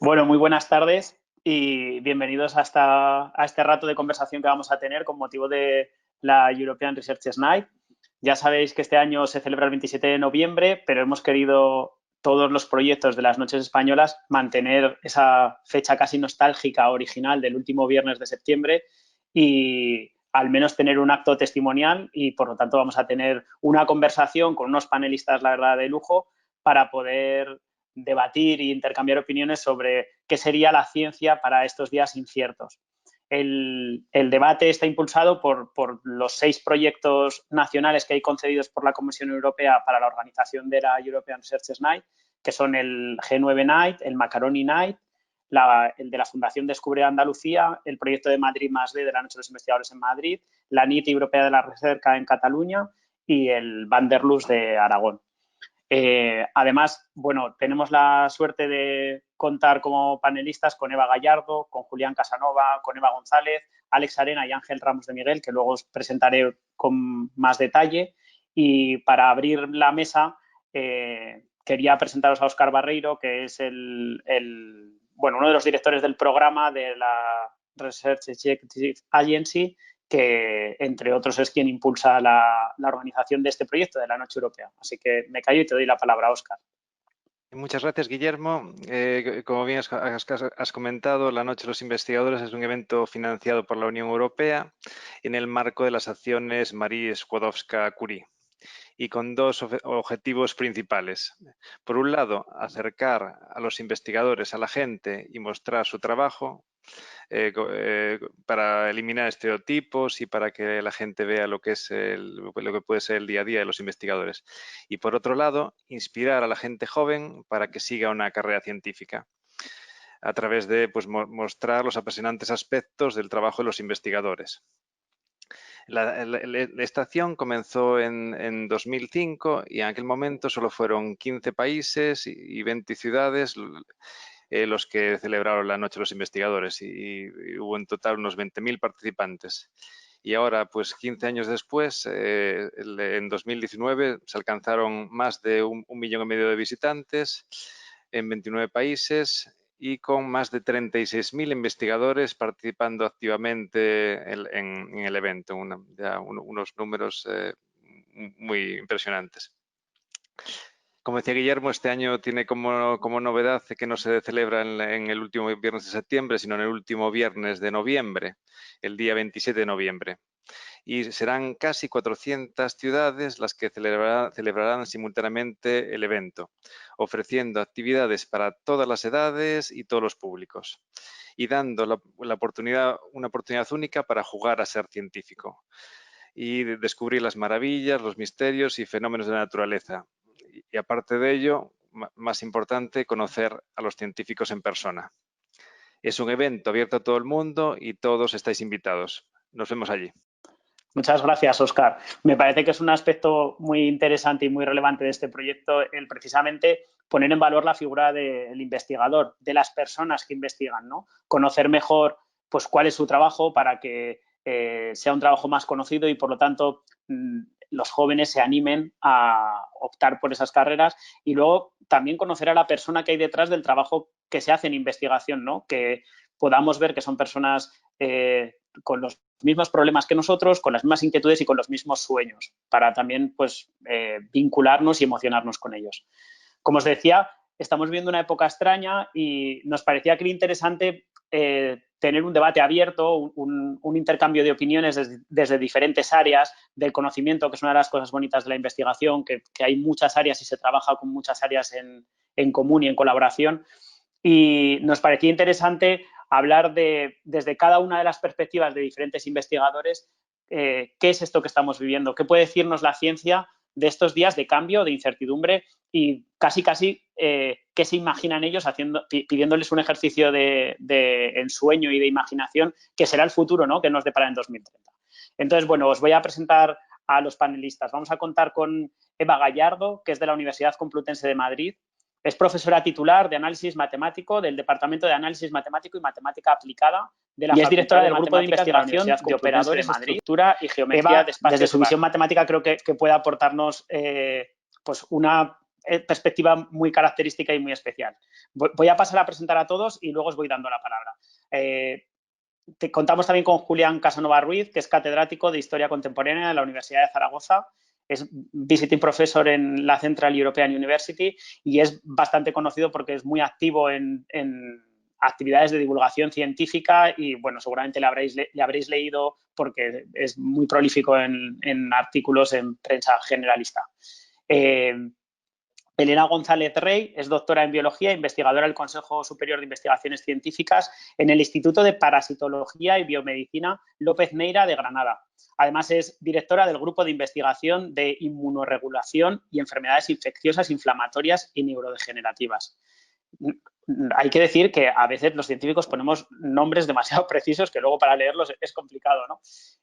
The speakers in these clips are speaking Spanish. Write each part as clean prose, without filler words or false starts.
Bueno, muy buenas tardes y bienvenidos a este rato de conversación que vamos a tener con motivo de la European Researchers Night. Ya sabéis que este año se celebra el 27 de noviembre, pero hemos querido todos los proyectos de las Noches Españolas mantener esa fecha casi nostálgica original del último viernes de septiembre y al menos tener un acto testimonial y por lo tanto vamos a tener una conversación con unos panelistas, la verdad, de lujo para poder debatir e intercambiar opiniones sobre qué sería la ciencia para estos días inciertos. El debate está impulsado por los 6 proyectos nacionales que hay concedidos por la Comisión Europea para la organización de la European Researchers Night, que son el G9 Night, el Macaroni Night, el de la Fundación Descubre Andalucía, el proyecto de Madrid +D de la Noche de los Investigadores en Madrid, la NIT Europea de la Recerca en Cataluña y el Vanderlust de Aragón. Además, bueno, tenemos la suerte de contar como panelistas con Eva Gallardo, con Julián Casanova, con Eva González, Alex Arena y Ángel Ramos de Miguel, que luego os presentaré con más detalle. Y para abrir la mesa, quería presentaros a Óscar Barreiro, que es uno de los directores del programa de la Research Executive Agency, que entre otros es quien impulsa la organización de este proyecto de la Noche Europea. Así que me callo y te doy la palabra, Óscar. Muchas gracias, Guillermo. Como bien has comentado, la Noche de los Investigadores es un evento financiado por la Unión Europea en el marco de las acciones Marie Skłodowska-Curie y con dos objetivos principales. Por un lado, acercar a los investigadores a la gente y mostrar su trabajo para eliminar estereotipos y para que la gente vea lo que puede ser el día a día de los investigadores. Y por otro lado, inspirar a la gente joven para que siga una carrera científica a través de mostrar los apasionantes aspectos del trabajo de los investigadores. Esta acción comenzó en 2005 y en aquel momento solo fueron 15 países y 20 ciudades los que celebraron la Noche de los Investigadores y hubo en total unos 20.000 participantes. Y ahora, pues 15 años después, en 2019, se alcanzaron más de 1,5 millones de visitantes en 29 países y con más de 36.000 investigadores participando activamente en el evento, unos números muy impresionantes. Como decía Guillermo, este año tiene como novedad que no se celebra en el último viernes de septiembre, sino en el último viernes de noviembre, el día 27 de noviembre. Y serán casi 400 ciudades las que celebrarán simultáneamente el evento, ofreciendo actividades para todas las edades y todos los públicos, y dando una oportunidad única para jugar a ser científico y descubrir las maravillas, los misterios y fenómenos de la naturaleza. Y aparte de ello, más importante, conocer a los científicos en persona. Es un evento abierto a todo el mundo y todos estáis invitados. Nos vemos allí. Muchas gracias, Óscar. Me parece que es un aspecto muy interesante y muy relevante de este proyecto el precisamente poner en valor la figura del investigador, de las personas que investigan, ¿no? Conocer mejor pues, cuál es su trabajo para que sea un trabajo más conocido y, por lo tanto, los jóvenes se animen a optar por esas carreras y luego también conocer a la persona que hay detrás del trabajo que se hace en investigación, ¿no? Que podamos ver que son personas con los mismos problemas que nosotros, con las mismas inquietudes y con los mismos sueños, para también pues, vincularnos y emocionarnos con ellos. Como os decía, estamos viviendo una época extraña y nos parecía que era interesante tener un debate abierto, un intercambio de opiniones desde diferentes áreas del conocimiento, que es una de las cosas bonitas de la investigación, que hay muchas áreas y se trabaja con muchas áreas en común y en colaboración. Y nos parecía interesante hablar desde cada una de las perspectivas de diferentes investigadores, qué es esto que estamos viviendo, qué puede decirnos la ciencia de estos días de cambio, de incertidumbre y casi qué se imaginan ellos pidiéndoles un ejercicio de ensueño y de imaginación que será el futuro, ¿no? Que nos depara en 2030. Entonces, bueno, os voy a presentar a los panelistas. Vamos a contar con Eva Gallardo, que es de la Universidad Complutense de Madrid. Es profesora titular de análisis matemático del Departamento de Análisis Matemático y Matemática Aplicada de la y es directora del Grupo de Investigación de Operadores, Estructura y Geometría de Espacios. Desde su visión matemática creo que puede aportarnos pues una perspectiva muy característica y muy especial. Voy a pasar a presentar a todos y luego os voy dando la palabra. Contamos también con Julián Casanova Ruiz, que es catedrático de Historia Contemporánea de la Universidad de Zaragoza. Es visiting professor en la Central European University y es bastante conocido porque es muy activo en actividades de divulgación científica y, bueno, seguramente le habréis leído porque es muy prolífico en artículos en prensa generalista. Elena González Rey es doctora en Biología e investigadora del Consejo Superior de Investigaciones Científicas en el Instituto de Parasitología y Biomedicina López Neira de Granada. Además, es directora del Grupo de Investigación de Inmunorregulación y Enfermedades Infecciosas, Inflamatorias y Neurodegenerativas. Hay que decir que a veces los científicos ponemos nombres demasiado precisos que luego para leerlos es complicado, ¿no?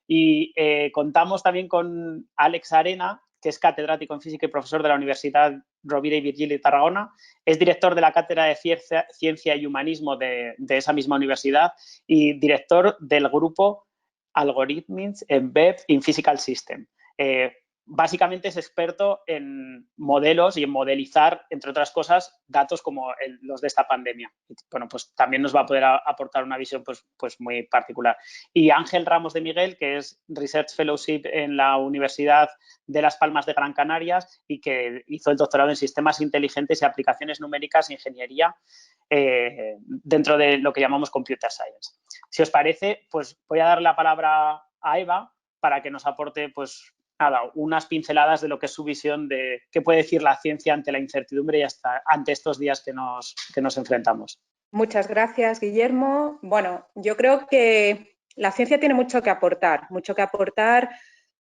Y contamos también con Alex Arena, que es catedrático en física y profesor de la Universidad Rovira y Virgili de Tarragona. Es director de la Cátedra de Ciencia y Humanismo de esa misma universidad y director del grupo Algorithms Embedded in Physical System. Básicamente es experto en modelos y en modelizar, entre otras cosas, datos como los de esta pandemia. Bueno, pues también nos va a poder aportar una visión pues muy particular. Y Ángel Ramos de Miguel, que es Research Fellowship en la Universidad de Las Palmas de Gran Canarias y que hizo el doctorado en Sistemas Inteligentes y Aplicaciones Numéricas e Ingeniería dentro de lo que llamamos Computer Science. Si os parece, pues voy a dar la palabra a Eva para que nos aporte, pues, nada, unas pinceladas de lo que es su visión de qué puede decir la ciencia ante la incertidumbre y ante estos días que nos enfrentamos. Muchas gracias, Guillermo. Bueno, yo creo que la ciencia tiene mucho que aportar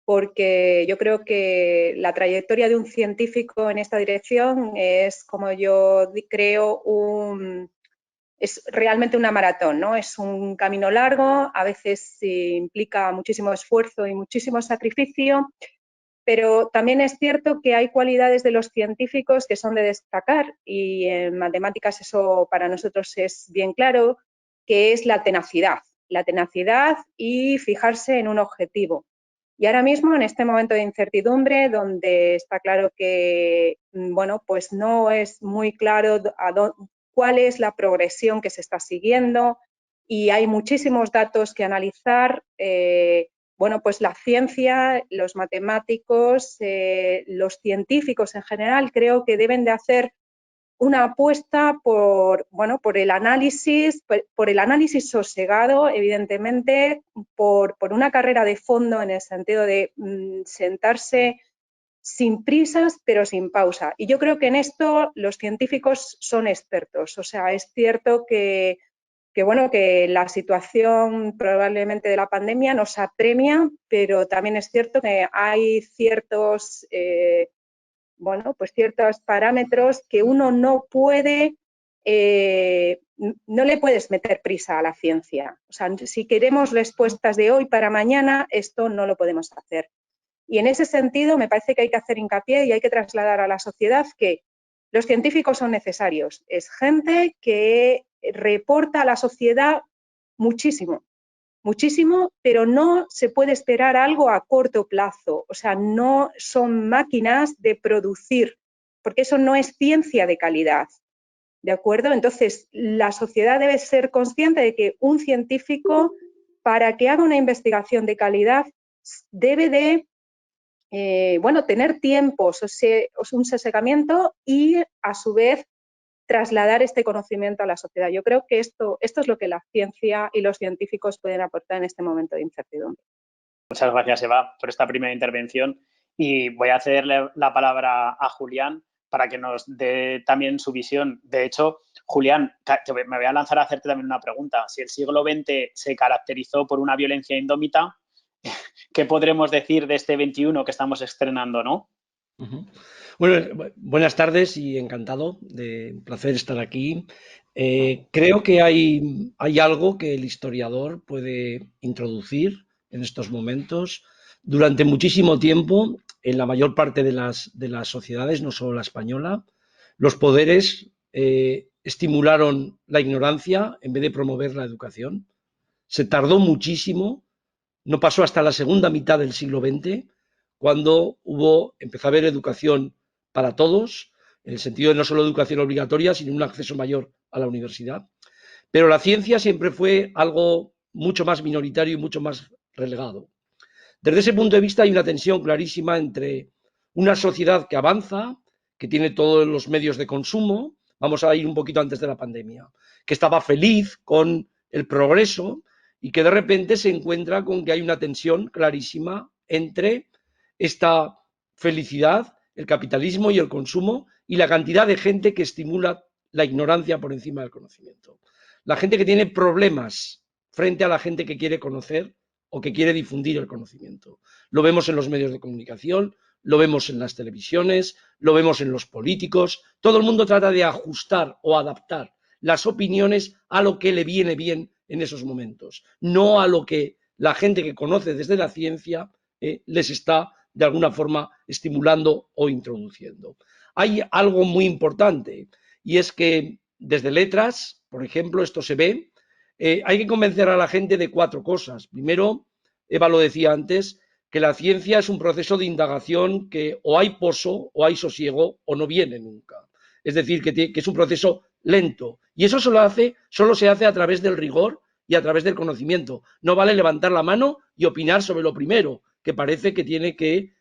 porque yo creo que la trayectoria de un científico en esta dirección es, como yo creo, es realmente una maratón, ¿no? Es un camino largo, a veces implica muchísimo esfuerzo y muchísimo sacrificio, pero también es cierto que hay cualidades de los científicos que son de destacar y en matemáticas eso para nosotros es bien claro, que es la tenacidad y fijarse en un objetivo. Y ahora mismo, en este momento de incertidumbre, donde está claro que, bueno, pues no es muy claro cuál es la progresión que se está siguiendo y hay muchísimos datos que analizar, bueno, pues la ciencia, los matemáticos, los científicos en general, creo que deben de hacer una apuesta por, bueno, por el análisis sosegado, evidentemente, por una carrera de fondo en el sentido de sentarse sin prisas, pero sin pausa. Y yo creo que en esto los científicos son expertos. O sea, es cierto que bueno, que la situación probablemente de la pandemia nos apremia, pero también es cierto que hay ciertos bueno, pues ciertos parámetros que uno no puede, no le puedes meter prisa a la ciencia. O sea, si queremos respuestas de hoy para mañana, esto no lo podemos hacer. Y en ese sentido me parece que hay que hacer hincapié y hay que trasladar a la sociedad que los científicos son necesarios. Es gente que reporta a la sociedad muchísimo, pero no se puede esperar algo a corto plazo. O sea, no son máquinas de producir, porque eso no es ciencia de calidad. ¿De acuerdo? Entonces, la sociedad debe ser consciente de que un científico, para que haga una investigación de calidad, debe de bueno, tener tiempos, un sosegamiento y, a su vez, trasladar este conocimiento a la sociedad. Yo creo que esto es lo que la ciencia y los científicos pueden aportar en este momento de incertidumbre. Muchas gracias, Eva, por esta primera intervención y voy a cederle la palabra a Julián para que nos dé también su visión. De hecho, Julián, me voy a lanzar a hacerte también una pregunta. Si el siglo XX se caracterizó por una violencia indómita, ¿qué podremos decir de este XXI que estamos estrenando, no? Bueno, buenas tardes y encantado, un placer estar aquí. Creo que hay algo que el historiador puede introducir en estos momentos. Durante muchísimo tiempo, en la mayor parte de las sociedades, no solo la española, los poderes estimularon la ignorancia en vez de promover la educación. Se tardó muchísimo, no pasó hasta la segunda mitad del siglo XX, cuando empezó a haber educación para todos, en el sentido de no solo educación obligatoria, sino un acceso mayor a la universidad. Pero la ciencia siempre fue algo mucho más minoritario y mucho más relegado. Desde ese punto de vista hay una tensión clarísima entre una sociedad que avanza, que tiene todos los medios de consumo, vamos a ir un poquito antes de la pandemia, que estaba feliz con el progreso y que de repente se encuentra con que hay una tensión clarísima entre esta felicidad, el capitalismo y el consumo y la cantidad de gente que estimula la ignorancia por encima del conocimiento. La gente que tiene problemas frente a la gente que quiere conocer o que quiere difundir el conocimiento. Lo vemos en los medios de comunicación, lo vemos en las televisiones, lo vemos en los políticos. Todo el mundo trata de ajustar o adaptar las opiniones a lo que le viene bien en esos momentos, no a lo que la gente que conoce desde la ciencia les está de alguna forma estimulando o introduciendo. Hay algo muy importante y es que desde letras, por ejemplo, esto se ve, hay que convencer a la gente de 4 cosas. Primero, Eva lo decía antes, que la ciencia es un proceso de indagación que o hay poso o hay sosiego o no viene nunca. Es decir, que es un proceso lento. Y eso solo se hace a través del rigor y a través del conocimiento. No vale levantar la mano y opinar sobre lo primero, que parece que tiene que,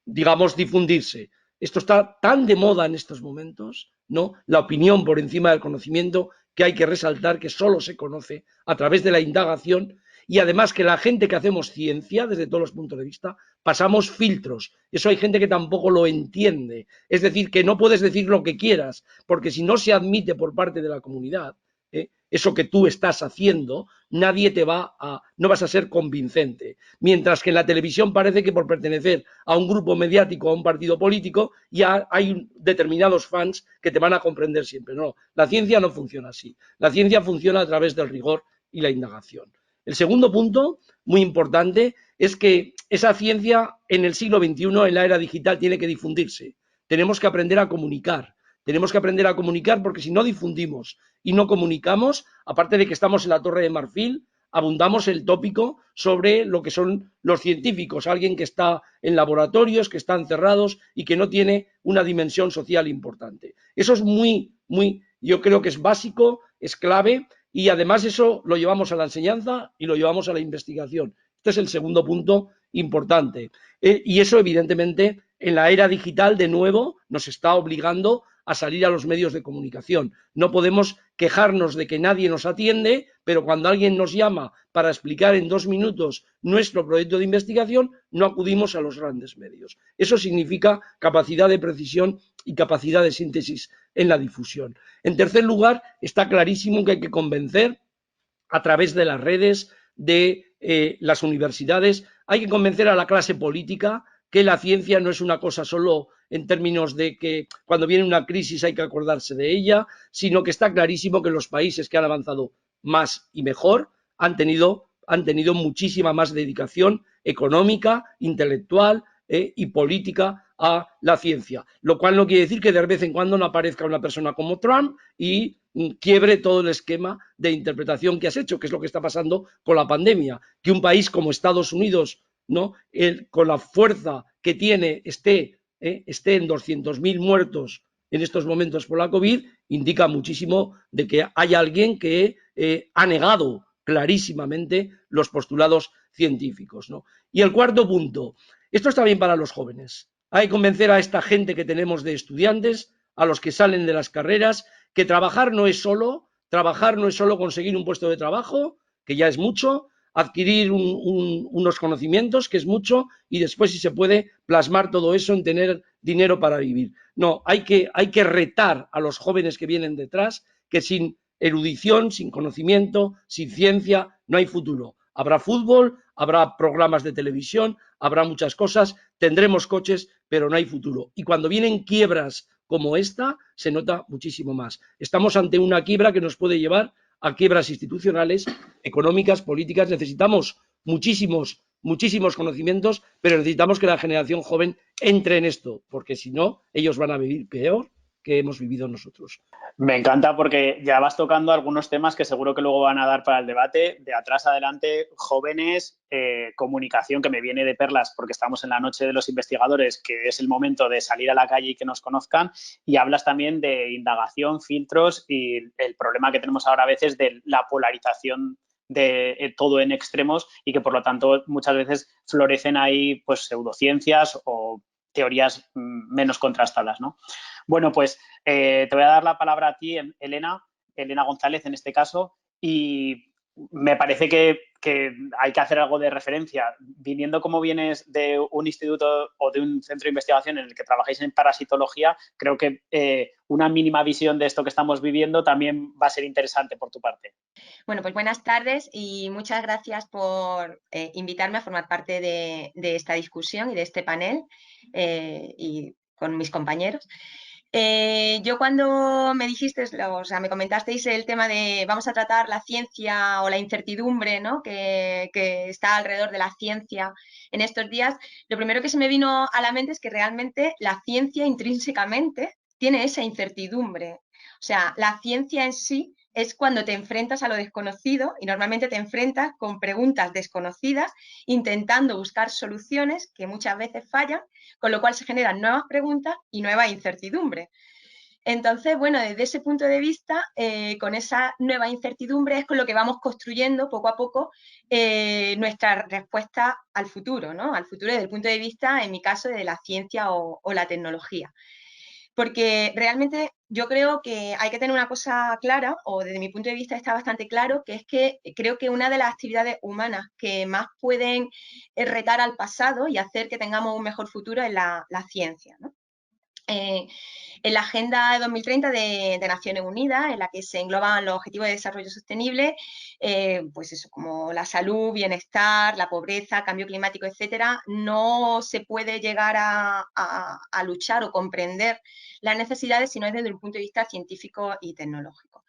digamos, difundirse. Esto está tan de moda en estos momentos, ¿no? La opinión por encima del conocimiento, que hay que resaltar que solo se conoce a través de la indagación y además que la gente que hacemos ciencia, desde todos los puntos de vista, pasamos filtros. Eso hay gente que tampoco lo entiende. Es decir, que no puedes decir lo que quieras, porque si no se admite por parte de la comunidad, eso que tú estás haciendo, nadie no vas a ser convincente. Mientras que en la televisión parece que por pertenecer a un grupo mediático, a un partido político, ya hay determinados fans que te van a comprender siempre. No, la ciencia no funciona así. La ciencia funciona a través del rigor y la indagación. El segundo punto, muy importante, es que esa ciencia en el siglo XXI, en la era digital, tiene que difundirse. Tenemos que aprender a comunicar. Tenemos que aprender a comunicar porque si no difundimos y no comunicamos, aparte de que estamos en la Torre de Marfil, abundamos el tópico sobre lo que son los científicos, alguien que está en laboratorios, que están cerrados y que no tiene una dimensión social importante. Eso es yo creo que es básico, es clave y además eso lo llevamos a la enseñanza y lo llevamos a la investigación. Este es el segundo punto importante. Y eso evidentemente en la era digital de nuevo nos está obligando a salir a los medios de comunicación. No podemos quejarnos de que nadie nos atiende, pero cuando alguien nos llama para explicar en 2 minutos nuestro proyecto de investigación, no acudimos a los grandes medios. Eso significa capacidad de precisión y capacidad de síntesis en la difusión. En tercer lugar, está clarísimo que hay que convencer a través de las redes, de las universidades, hay que convencer a la clase política que la ciencia no es una cosa solo en términos de que cuando viene una crisis hay que acordarse de ella, sino que está clarísimo que los países que han avanzado más y mejor han tenido muchísima más dedicación económica, intelectual y política a la ciencia, lo cual no quiere decir que de vez en cuando no aparezca una persona como Trump y quiebre todo el esquema de interpretación que has hecho, que es lo que está pasando con la pandemia, que un país como Estados Unidos, ¿no? Con la fuerza que tiene esté en 200.000 muertos en estos momentos por la COVID, indica muchísimo de que hay alguien que ha negado clarísimamente los postulados científicos, ¿no? Y el cuarto punto, esto está bien para los jóvenes. Hay que convencer a esta gente que tenemos de estudiantes, a los que salen de las carreras, que trabajar no es solo conseguir un puesto de trabajo, que ya es mucho, adquirir unos conocimientos, que es mucho, y después, si se puede, plasmar todo eso en tener dinero para vivir. No, hay que retar a los jóvenes que vienen detrás, que sin erudición, sin conocimiento, sin ciencia, no hay futuro. Habrá fútbol, habrá programas de televisión, habrá muchas cosas, tendremos coches, pero no hay futuro. Y cuando vienen quiebras como esta, se nota muchísimo más. Estamos ante una quiebra que nos puede llevar a quiebras institucionales, económicas, políticas. Necesitamos muchísimos conocimientos, pero necesitamos que la generación joven entre en esto, porque si no, ellos van a vivir peor que hemos vivido nosotros. Me encanta porque ya vas tocando algunos temas que seguro que luego van a dar para el debate. De atrás adelante, jóvenes, comunicación, que me viene de perlas porque estamos en la noche de los investigadores, que es el momento de salir a la calle y que nos conozcan. Y hablas también de indagación, filtros y el problema que tenemos ahora a veces de la polarización de todo en extremos y que por lo tanto muchas veces florecen ahí pues pseudociencias o teorías menos contrastadas, ¿no? Bueno, pues te voy a dar la palabra a ti, Elena González en este caso, y me parece que hay que hacer algo de referencia. Viniendo como vienes de un instituto o de un centro de investigación en el que trabajáis en parasitología, creo que una mínima visión de esto que estamos viviendo también va a ser interesante por tu parte. Bueno, pues buenas tardes y muchas gracias por invitarme a formar parte de esta discusión y de este panel y con mis compañeros. Yo cuando me dijisteis, o sea, me comentasteis el tema de vamos a tratar la ciencia o la incertidumbre, ¿no?, que está alrededor de la ciencia en estos días, lo primero que se me vino a la mente es que realmente la ciencia intrínsecamente tiene esa incertidumbre. O sea, la ciencia en sí es cuando te enfrentas a lo desconocido y normalmente te enfrentas con preguntas desconocidas, intentando buscar soluciones que muchas veces fallan, con lo cual se generan nuevas preguntas y nueva incertidumbre. Entonces, bueno, desde ese punto de vista, con esa nueva incertidumbre es con lo que vamos construyendo poco a poco nuestra respuesta al futuro, ¿no? Al futuro desde el punto de vista, en mi caso, de la ciencia o la tecnología. Porque realmente yo creo que hay que tener una cosa clara, o desde mi punto de vista está bastante claro, que es que creo que una de las actividades humanas que más pueden retar al pasado y hacer que tengamos un mejor futuro es la ciencia, ¿no? En la Agenda de 2030 de Naciones Unidas, en la que se engloban los Objetivos de Desarrollo Sostenible, pues eso, como la salud, bienestar, la pobreza, cambio climático, etcétera, no se puede llegar a luchar o comprender las necesidades si no es desde un punto de vista científico y tecnológico.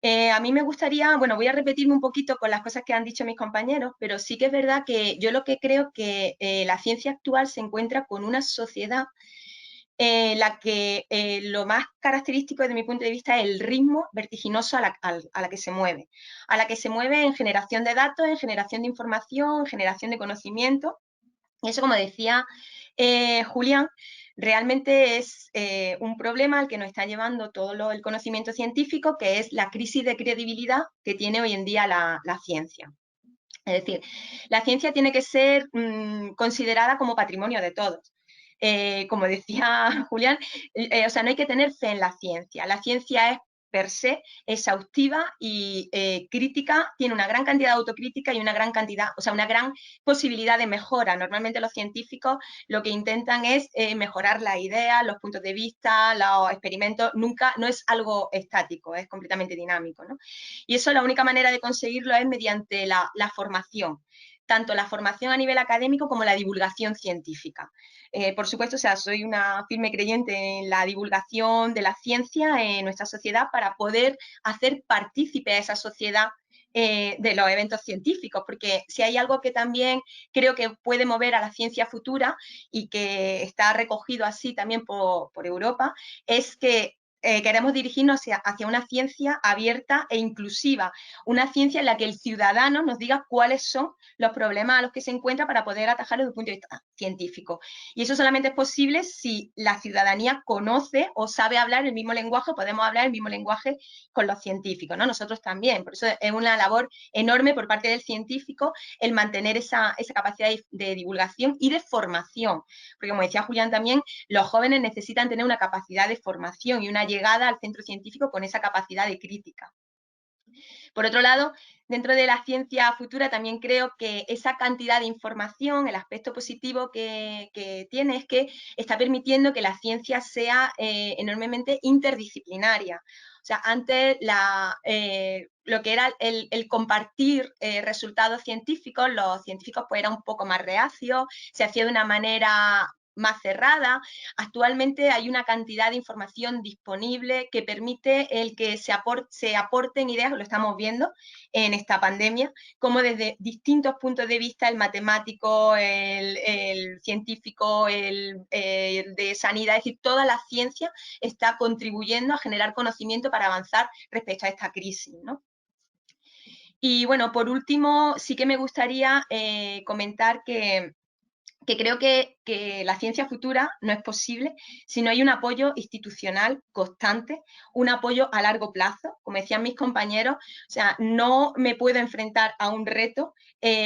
A mí me gustaría, bueno, voy a repetirme un poquito con las cosas que han dicho mis compañeros, pero sí que es verdad que yo lo que creo que la ciencia actual se encuentra con una sociedad la que lo más característico desde mi punto de vista es el ritmo vertiginoso a la que se mueve. A la que se mueve en generación de datos, en generación de información, en generación de conocimiento. Y eso, como decía Julián, realmente es un problema al que nos está llevando todo el conocimiento científico, que es la crisis de credibilidad que tiene hoy en día la ciencia. Es decir, la ciencia tiene que ser considerada como patrimonio de todos. Como decía Julián, o sea, no hay que tener fe en la ciencia. La ciencia es per se exhaustiva y crítica, tiene una gran cantidad de autocrítica y una gran cantidad, o sea, una gran posibilidad de mejora. Normalmente los científicos lo que intentan es mejorar las ideas, los puntos de vista, los experimentos, nunca, no es algo estático, es completamente dinámico, ¿no? Y eso la única manera de conseguirlo es mediante la formación, tanto la formación a nivel académico como la divulgación científica. Por supuesto, o sea, soy una firme creyente en la divulgación de la ciencia en nuestra sociedad para poder hacer partícipe a esa sociedad de los eventos científicos, porque si hay algo que también creo que puede mover a la ciencia futura y que está recogido así también por Europa, es que queremos dirigirnos hacia una ciencia abierta e inclusiva, una ciencia en la que el ciudadano nos diga cuáles son los problemas a los que se encuentra para poder atajarlos desde el punto de vista científico. Y eso solamente es posible si la ciudadanía conoce o sabe hablar el mismo lenguaje, podemos hablar el mismo lenguaje con los científicos, ¿no? Nosotros también, por eso es una labor enorme por parte del científico el mantener esa capacidad de divulgación y de formación, porque como decía Julián también, los jóvenes necesitan tener una capacidad de formación y una llegada al centro científico con esa capacidad de crítica. Por otro lado, dentro de la ciencia futura también creo que esa cantidad de información, el aspecto positivo que tiene es que está permitiendo que la ciencia sea enormemente interdisciplinaria. O sea, antes lo que era el compartir resultados científicos, los científicos pues eran un poco más reacios, se hacía de una manera más cerrada. Actualmente hay una cantidad de información disponible que permite el que se aporten ideas, lo estamos viendo en esta pandemia, como desde distintos puntos de vista, el matemático, el científico, el de sanidad, es decir, toda la ciencia está contribuyendo a generar conocimiento para avanzar respecto a esta crisis, ¿no? Y bueno, por último, sí que me gustaría comentar que creo que la ciencia futura no es posible si no hay un apoyo institucional constante, un apoyo a largo plazo. Como decían mis compañeros, o sea, no me puedo enfrentar a un reto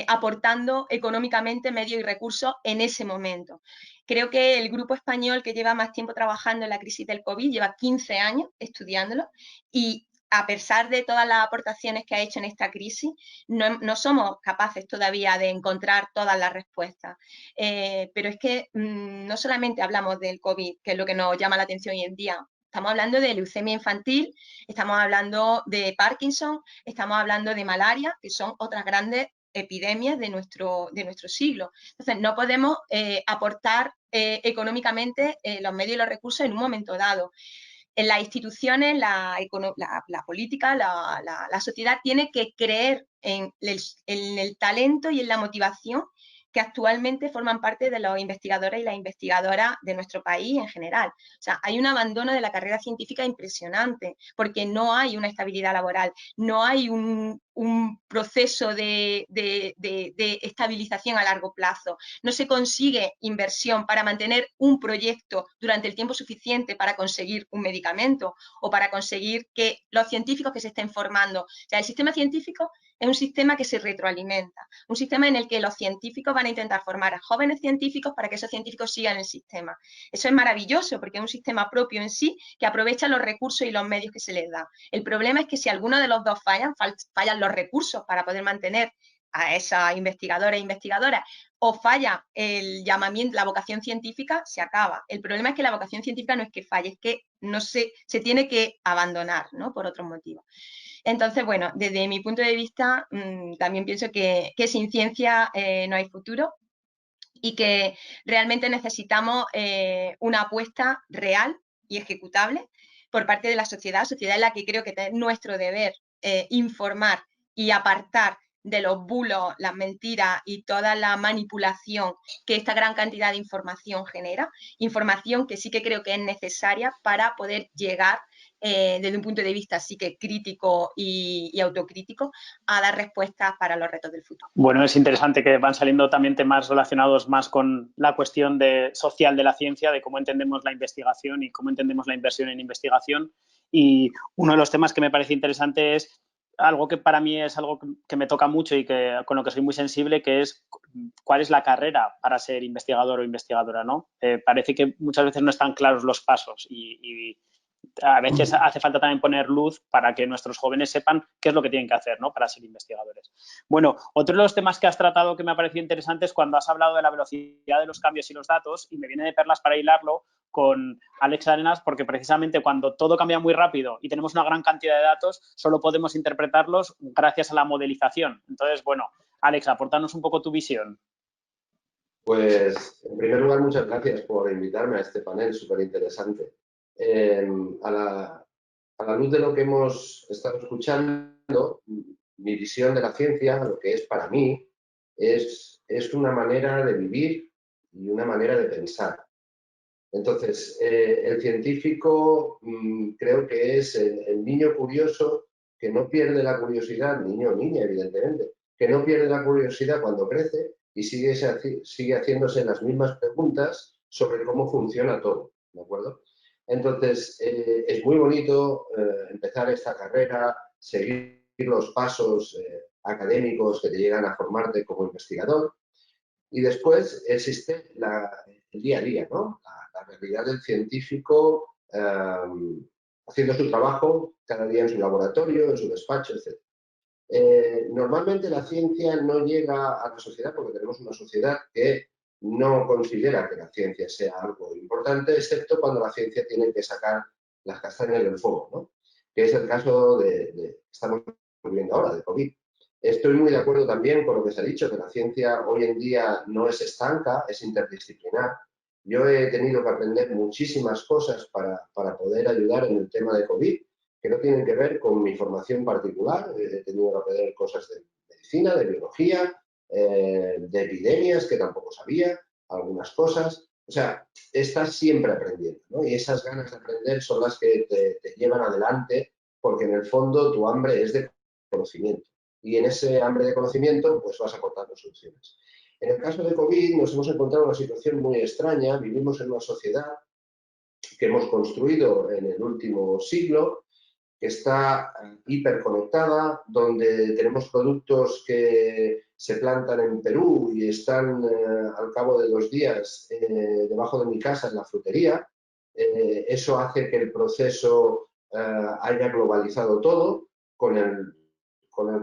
aportando económicamente medios y recursos en ese momento. Creo que el grupo español que lleva más tiempo trabajando en la crisis del COVID lleva 15 años estudiándolo y a pesar de todas las aportaciones que ha hecho en esta crisis, no somos capaces todavía de encontrar todas las respuestas. Pero es que no solamente hablamos del COVID, que es lo que nos llama la atención hoy en día, estamos hablando de leucemia infantil, estamos hablando de Parkinson, estamos hablando de malaria, que son otras grandes epidemias de nuestro siglo. Entonces, no podemos aportar económicamente los medios y los recursos en un momento dado. En las instituciones, la política, la sociedad tiene que creer en el talento y en la motivación que actualmente forman parte de los investigadores y las investigadoras de nuestro país en general. O sea, hay un abandono de la carrera científica impresionante, porque no hay una estabilidad laboral, no hay un proceso de estabilización a largo plazo, no se consigue inversión para mantener un proyecto durante el tiempo suficiente para conseguir un medicamento o para conseguir que los científicos que se estén formando, o sea, el sistema científico es un sistema que se retroalimenta, un sistema en el que los científicos van a intentar formar a jóvenes científicos para que esos científicos sigan el sistema. Eso es maravilloso porque es un sistema propio en sí que aprovecha los recursos y los medios que se les da. El problema es que si alguno de los dos fallan los recursos para poder mantener a esas investigadores e investigadoras o falla el llamamiento, la vocación científica, se acaba. El problema es que la vocación científica no es que falle, es que no se tiene que abandonar, ¿no? Por otros motivos. Entonces, bueno, desde mi punto de vista, también pienso que sin ciencia no hay futuro y que realmente necesitamos una apuesta real y ejecutable por parte de la sociedad en la que creo que es nuestro deber informar y apartar de los bulos, las mentiras y toda la manipulación que esta gran cantidad de información genera, información que sí que creo que es necesaria para poder llegar desde un punto de vista sí que crítico y autocrítico a dar respuestas para los retos del futuro. Bueno, es interesante que van saliendo también temas relacionados más con la cuestión social de la ciencia, de cómo entendemos la investigación y cómo entendemos la inversión en investigación. Y uno de los temas que me parece interesante es algo que para mí es algo que me toca mucho y con lo que soy muy sensible, que es cuál es la carrera para ser investigador o investigadora, ¿no? Parece que muchas veces no están claros los pasos y a veces hace falta también poner luz para que nuestros jóvenes sepan qué es lo que tienen que hacer, ¿no? Para ser investigadores. Bueno, otro de los temas que has tratado que me ha parecido interesante es cuando has hablado de la velocidad de los cambios y los datos, y me viene de perlas para hilarlo con Alex Arenas, porque precisamente cuando todo cambia muy rápido y tenemos una gran cantidad de datos, solo podemos interpretarlos gracias a la modelización. Entonces, bueno, Alex, apórtanos un poco tu visión. Pues, en primer lugar, muchas gracias por invitarme a este panel súper interesante. A la luz de lo que hemos estado escuchando, mi visión de la ciencia, lo que es para mí, es una manera de vivir y una manera de pensar. Entonces, el científico creo que es el niño curioso que no pierde la curiosidad, niño o niña, evidentemente, que no pierde la curiosidad cuando crece y sigue haciéndose las mismas preguntas sobre cómo funciona todo, ¿de acuerdo? Entonces, es muy bonito empezar esta carrera, seguir los pasos académicos que te llegan a formarte como investigador y después existe el día a día, ¿no? La realidad del científico haciendo su trabajo cada día en su laboratorio, en su despacho, etc. Normalmente la ciencia no llega a la sociedad porque tenemos una sociedad que no considera que la ciencia sea algo importante, excepto cuando la ciencia tiene que sacar las castañas del fuego, ¿no? Que es el caso que estamos viviendo ahora, de COVID. Estoy muy de acuerdo también con lo que se ha dicho, que la ciencia hoy en día no es estanca, es interdisciplinar Yo he tenido que aprender muchísimas cosas para poder ayudar en el tema de COVID, que no tienen que ver con mi formación particular. He tenido que aprender cosas de medicina, de biología, de epidemias, que tampoco sabía, algunas cosas. O sea, estás siempre aprendiendo, ¿no? Y esas ganas de aprender son las que te llevan adelante, porque en el fondo tu hambre es de conocimiento. Y en ese hambre de conocimiento, pues vas aportando soluciones. En el caso de COVID nos hemos encontrado en una situación muy extraña. Vivimos en una sociedad que hemos construido en el último siglo, que está hiperconectada, donde tenemos productos que se plantan en Perú y están al cabo de 2 días debajo de mi casa en la frutería. Eso hace que el proceso haya globalizado todo con el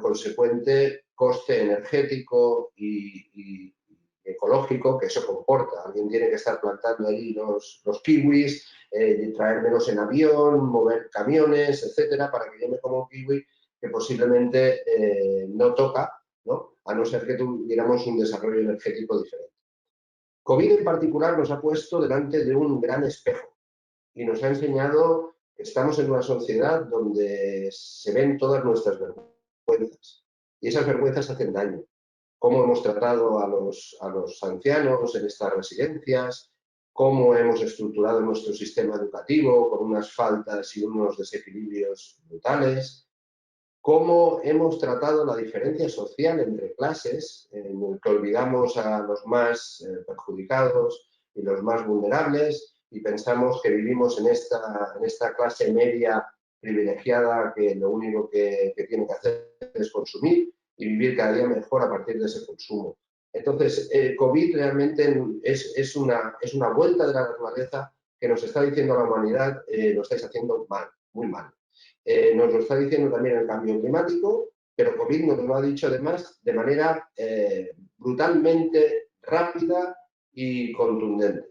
consecuente coste energético y ecológico que eso comporta. Alguien tiene que estar plantando allí los kiwis, traérmelos en avión, mover camiones, etcétera, para que yo me coma un kiwi que posiblemente no toca, ¿no? A no ser que tuviéramos un desarrollo energético diferente. COVID en particular nos ha puesto delante de un gran espejo y nos ha enseñado que estamos en una sociedad donde se ven todas nuestras vergüenzas y esas vergüenzas hacen daño. Cómo hemos tratado a los ancianos en estas residencias, cómo hemos estructurado nuestro sistema educativo con unas faltas y unos desequilibrios brutales, cómo hemos tratado la diferencia social entre clases, en el que olvidamos a los más perjudicados y los más vulnerables y pensamos que vivimos en esta clase media privilegiada que lo único que tiene que hacer es consumir y vivir cada día mejor a partir de ese consumo. Entonces, COVID realmente es una vuelta de la naturaleza que nos está diciendo a la humanidad, lo estáis haciendo mal, muy mal. Nos lo está diciendo también el cambio climático, pero COVID nos lo ha dicho además de manera brutalmente rápida y contundente.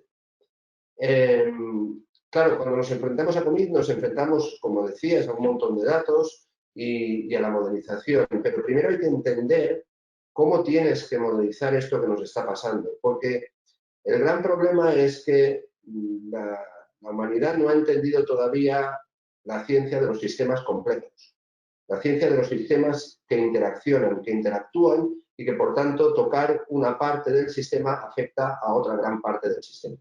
Claro, cuando nos enfrentamos a COVID nos enfrentamos, como decías, a un montón de datos y a la modelización, pero primero hay que entender cómo tienes que modelizar esto que nos está pasando, porque el gran problema es que la humanidad no ha entendido todavía la ciencia de los sistemas complejos, la ciencia de los sistemas que interaccionan, que interactúan y que por tanto tocar una parte del sistema afecta a otra gran parte del sistema.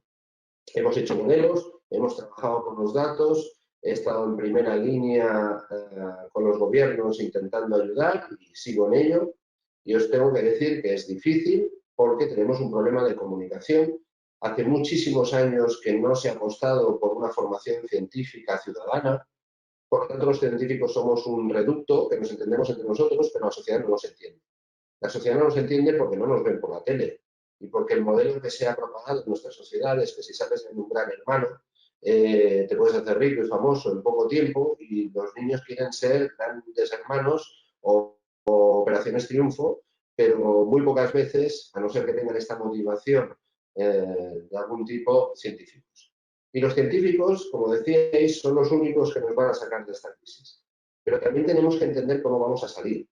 Hemos hecho modelos, hemos trabajado con los datos, he estado en primera línea con los gobiernos intentando ayudar y sigo en ello. Y os tengo que decir que es difícil porque tenemos un problema de comunicación. Hace muchísimos años que no se ha apostado por una formación científica ciudadana. Por lo tanto, los científicos somos un reducto que nos entendemos entre nosotros, pero la sociedad no nos entiende. La sociedad no nos entiende porque no nos ven por la tele y porque el modelo que se ha propagado en nuestras sociedades, que si sales en un gran hermano, te puedes hacer rico y famoso en poco tiempo y los niños quieren ser grandes hermanos o operaciones triunfo, pero muy pocas veces, a no ser que tengan esta motivación de algún tipo, científicos. Y los científicos, como decíais, son los únicos que nos van a sacar de esta crisis. Pero también tenemos que entender cómo vamos a salir,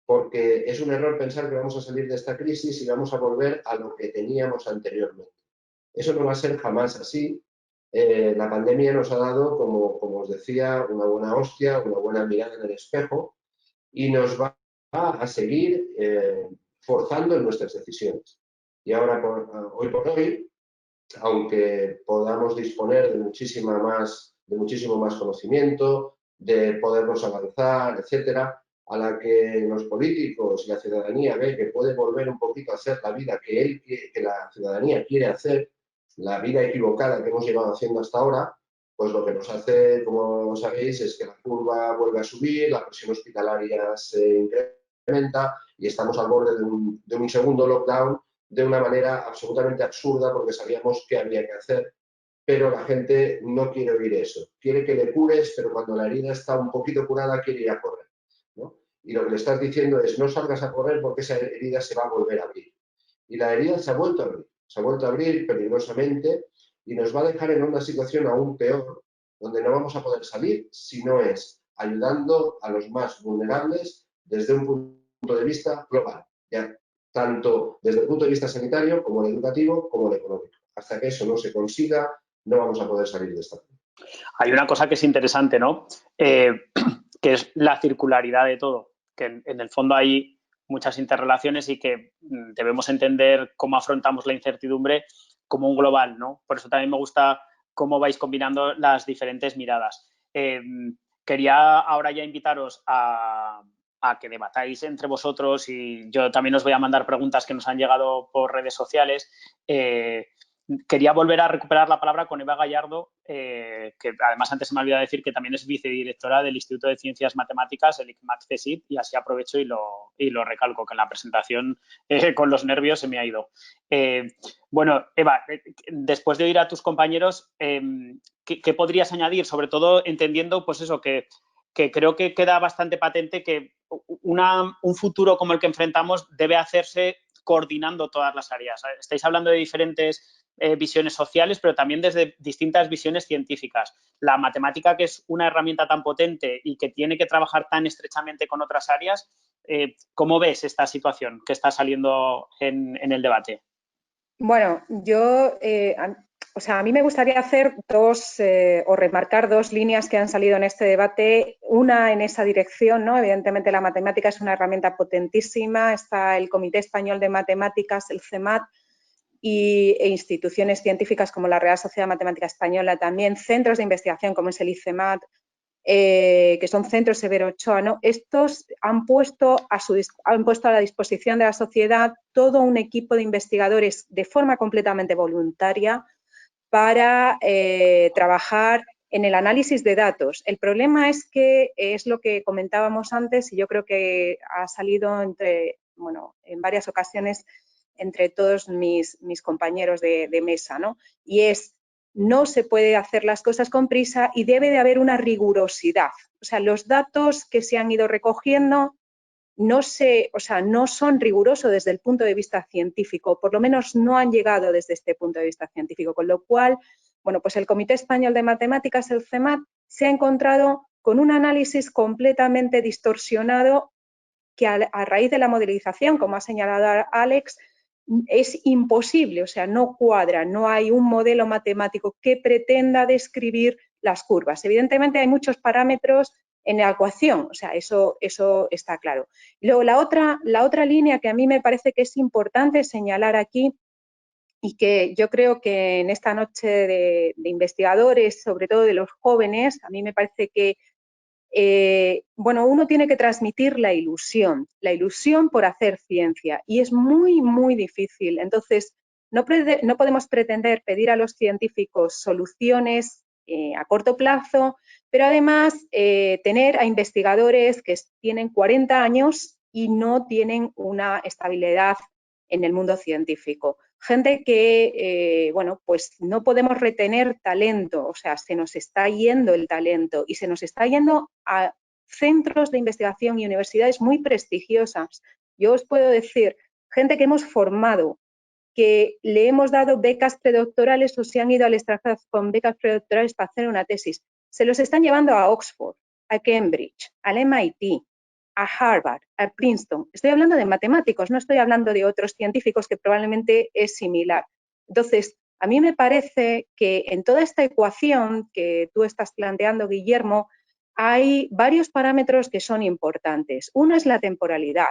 porque es un error pensar que vamos a salir de esta crisis y vamos a volver a lo que teníamos anteriormente. Eso no va a ser jamás así. La pandemia nos ha dado, como os decía, una buena hostia, una buena mirada en el espejo y nos va a seguir forzando en nuestras decisiones. Y ahora, hoy por hoy, aunque podamos disponer de muchísimo más conocimiento, de podernos avanzar, etcétera, a la que los políticos y la ciudadanía ve que puede volver un poquito a hacer la vida que la ciudadanía quiere hacer, la vida equivocada que hemos llevado haciendo hasta ahora, pues lo que nos hace, como sabéis, es que la curva vuelve a subir, la presión hospitalaria se incrementa y estamos al borde de un segundo lockdown de una manera absolutamente absurda porque sabíamos qué había que hacer, pero la gente no quiere oír eso. Quiere que le cures, pero cuando la herida está un poquito curada quiere ir a correr, ¿no? Y lo que le estás diciendo es no salgas a correr porque esa herida se va a volver a abrir. Y la herida se ha vuelto a abrir peligrosamente y nos va a dejar en una situación aún peor, donde no vamos a poder salir si no es ayudando a los más vulnerables desde un punto de vista global, ya tanto desde el punto de vista sanitario como el educativo como el económico. hasta que eso no se consiga, no vamos a poder salir de esta. Hay una cosa que es interesante, ¿no? Que es la circularidad de todo, que en el fondo hay muchas interrelaciones y que debemos entender cómo afrontamos la incertidumbre como un global, ¿no? Por eso también me gusta cómo vais combinando las diferentes miradas. Quería ahora ya invitaros a que debatáis entre vosotros, y yo también os voy a mandar preguntas que nos han llegado por redes sociales. Quería volver a recuperar la palabra con Eva Gallardo, que además antes se me ha olvidado decir que también es vicedirectora del Instituto de Ciencias Matemáticas, el ICMAC-CSIC, y así aprovecho y lo recalco, que en la presentación con los nervios se me ha ido. Bueno, Eva, después de oír a tus compañeros, ¿qué podrías añadir? Sobre todo entendiendo, pues eso, que creo que queda bastante patente que un futuro como el que enfrentamos debe hacerse coordinando todas las áreas. Estáis hablando de diferentes visiones sociales, pero también desde distintas visiones científicas. La matemática, que es una herramienta tan potente y que tiene que trabajar tan estrechamente con otras áreas, ¿cómo ves esta situación que está saliendo en el debate? Bueno, yo, a mí me gustaría hacer o remarcar dos líneas que han salido en este debate. Una en esa dirección, ¿no? Evidentemente la matemática es una herramienta potentísima. Está el Comité Español de Matemáticas, el CEMAT, e instituciones científicas como la Real Sociedad Matemática Española, también centros de investigación como es el ICEMAT, que son centros Severo Ochoa, ¿no? Estos han puesto a la disposición de la sociedad todo un equipo de investigadores de forma completamente voluntaria para trabajar en el análisis de datos. El problema es que es lo que comentábamos antes, y yo creo que ha salido en varias ocasiones entre todos mis compañeros de mesa, ¿no? Y no se puede hacer las cosas con prisa y debe de haber una rigurosidad. O sea, los datos que se han ido recogiendo no son rigurosos desde el punto de vista científico, por lo menos no han llegado desde este punto de vista científico, con lo cual, bueno, pues el Comité Español de Matemáticas, el CEMAT, se ha encontrado con un análisis completamente distorsionado que a raíz de la modelización, como ha señalado Alex, es imposible, o sea, no cuadra, no hay un modelo matemático que pretenda describir las curvas. Evidentemente hay muchos parámetros en la ecuación, o sea, eso está claro. Luego, la otra línea que a mí me parece que es importante señalar aquí, y que yo creo que en esta noche de investigadores, sobre todo de los jóvenes, a mí me parece que uno tiene que transmitir la ilusión por hacer ciencia, y es muy, muy difícil. Entonces, no podemos pretender pedir a los científicos soluciones a corto plazo, pero además tener a investigadores que tienen 40 años y no tienen una estabilidad en el mundo científico. Gente que, pues no podemos retener talento, o sea, se nos está yendo el talento y se nos está yendo a centros de investigación y universidades muy prestigiosas. Yo os puedo decir, gente que hemos formado, que le hemos dado becas predoctorales o se han ido al extranjero con becas predoctorales para hacer una tesis, se los están llevando a Oxford, a Cambridge, al MIT, a Harvard, a Princeton. Estoy hablando de matemáticos, no estoy hablando de otros científicos que probablemente es similar. Entonces, a mí me parece que en toda esta ecuación que tú estás planteando, Guillermo, hay varios parámetros que son importantes. Uno es la temporalidad,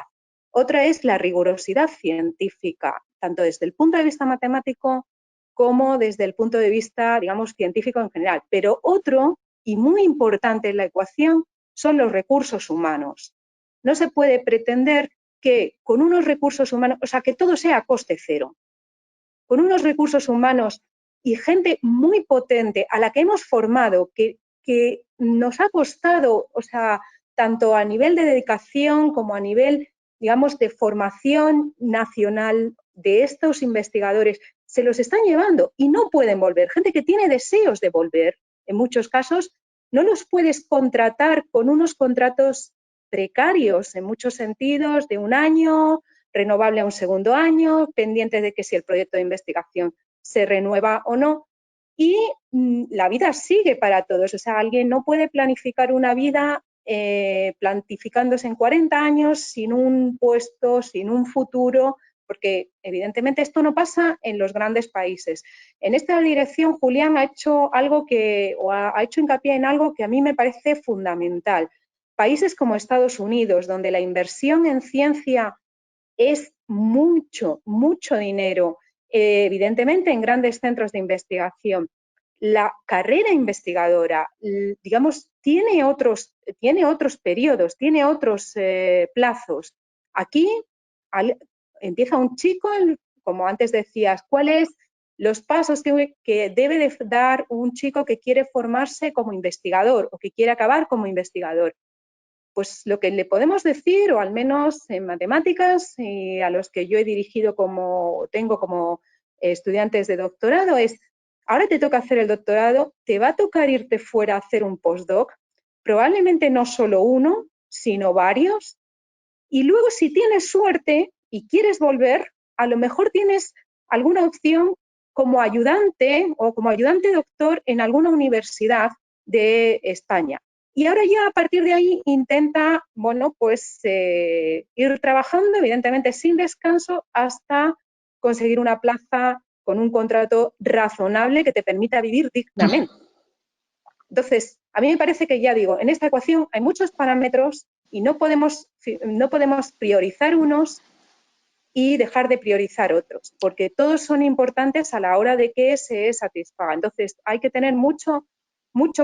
otra es la rigurosidad científica, tanto desde el punto de vista matemático como desde el punto de vista, digamos, científico en general. Pero otro, y muy importante en la ecuación, son los recursos humanos. No se puede pretender que con unos recursos humanos, o sea, que todo sea a coste cero. Con unos recursos humanos y gente muy potente a la que hemos formado, que nos ha costado, o sea, tanto a nivel de dedicación como a nivel, digamos, de formación nacional de estos investigadores, se los están llevando y no pueden volver. Gente que tiene deseos de volver, en muchos casos, no los puedes contratar con unos contratos precarios en muchos sentidos, de un año, renovable a un segundo año, pendiente de que si el proyecto de investigación se renueva o no. Y la vida sigue para todos. O sea, alguien no puede planificar una vida plantificándose en 40 años sin un puesto, sin un futuro, porque evidentemente esto no pasa en los grandes países. En esta dirección, Julián ha hecho ha hecho hincapié en algo que a mí me parece fundamental. Países como Estados Unidos, donde la inversión en ciencia es mucho, mucho dinero, evidentemente en grandes centros de investigación. La carrera investigadora, digamos, tiene otros periodos, tiene otros plazos. Aquí empieza un chico, como antes decías, ¿cuáles los pasos que debe de dar un chico que quiere formarse como investigador o que quiere acabar como investigador? Pues lo que le podemos decir, o al menos en matemáticas, y a los que yo he dirigido tengo como estudiantes de doctorado, es: ahora te toca hacer el doctorado, te va a tocar irte fuera a hacer un postdoc, probablemente no solo uno, sino varios, y luego si tienes suerte y quieres volver, a lo mejor tienes alguna opción como ayudante o como ayudante doctor en alguna universidad de España. Y ahora ya a partir de ahí intenta, bueno, pues ir trabajando, evidentemente sin descanso, hasta conseguir una plaza con un contrato razonable que te permita vivir dignamente. Entonces, a mí me parece que, ya digo, en esta ecuación hay muchos parámetros y no podemos priorizar unos y dejar de priorizar otros, porque todos son importantes a la hora de que se satisfaga. Entonces, hay que tener mucho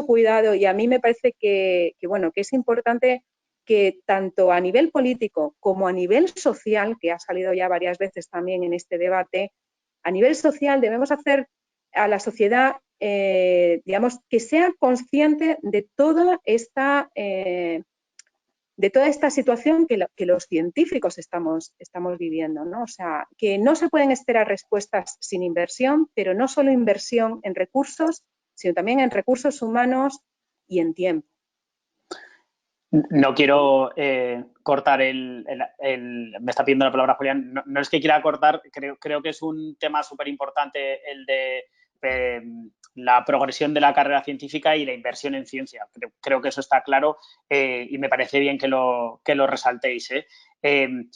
cuidado, y a mí me parece que es importante que tanto a nivel político como a nivel social, que ha salido ya varias veces también en este debate, a nivel social debemos hacer a la sociedad, digamos, que sea consciente de toda esta situación que los científicos estamos viviendo, ¿no? O sea, que no se pueden esperar respuestas sin inversión, pero no solo inversión en recursos, sino también en recursos humanos y en tiempo. No quiero cortar me está pidiendo la palabra Julián, no es que quiera cortar, creo que es un tema súper importante el de la progresión de la carrera científica y la inversión en ciencia. Creo que eso está claro, y me parece bien que lo resaltéis.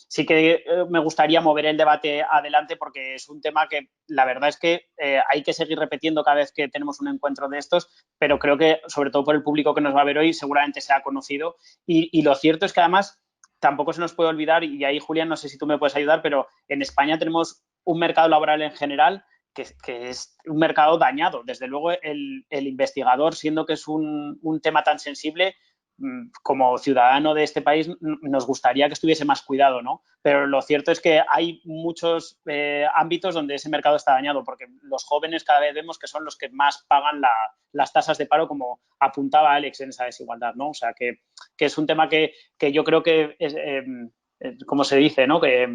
Sí que me gustaría mover el debate adelante, porque es un tema que la verdad es que hay que seguir repitiendo cada vez que tenemos un encuentro de estos, pero creo que, sobre todo por el público que nos va a ver hoy, seguramente se ha conocido. Y lo cierto es que además tampoco se nos puede olvidar, y ahí, Julián, no sé si tú me puedes ayudar, pero en España tenemos un mercado laboral en general que es un mercado dañado. Desde luego, el investigador, siendo que es un tema tan sensible, como ciudadano de este país, nos gustaría que estuviese más cuidado, ¿no? Pero lo cierto es que hay muchos ámbitos donde ese mercado está dañado, porque los jóvenes cada vez vemos que son los que más pagan las tasas de paro, como apuntaba Alex en esa desigualdad, ¿no? O sea, que es un tema que yo creo que es, como se dice, ¿no? Que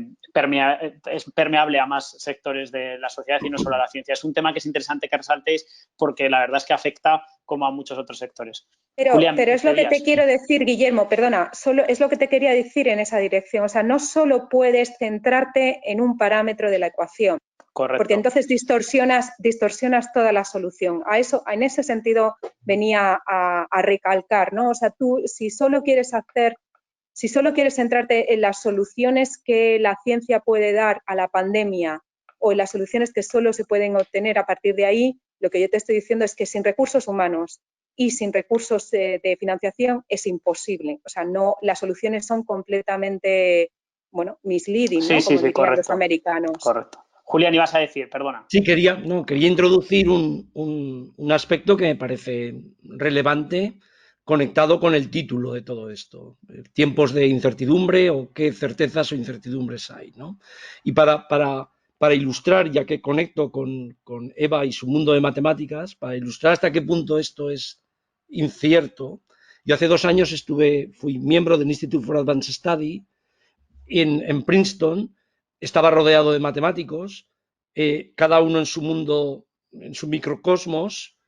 es permeable a más sectores de la sociedad y no solo a la ciencia. Es un tema que es interesante que resaltéis, porque la verdad es que afecta como a muchos otros sectores. Pero, Julián, pero es lo que te quiero decir, Guillermo, perdona, solo es lo que te quería decir en esa dirección. O sea, no solo puedes centrarte en un parámetro de la ecuación. Correcto. Porque entonces distorsionas toda la solución. En ese sentido venía a recalcar, ¿no? O sea, tú si solo quieres centrarte en las soluciones que la ciencia puede dar a la pandemia, o en las soluciones que solo se pueden obtener a partir de ahí, lo que yo te estoy diciendo es que sin recursos humanos y sin recursos de financiación es imposible. O sea, no, las soluciones son completamente, misleading, ¿no? Como dirían los americanos. Correcto. Julián, ibas a decir, perdona. Sí, quería introducir un aspecto que me parece relevante, conectado con el título de todo esto: tiempos de incertidumbre, o qué certezas o incertidumbres hay, ¿no? Y para ilustrar, ya que conecto con Eva y su mundo de matemáticas, para ilustrar hasta qué punto esto es incierto, yo hace 2 años fui miembro del Institute for Advanced Study en Princeton. Estaba rodeado de matemáticos, cada uno en su mundo, en su microcosmos.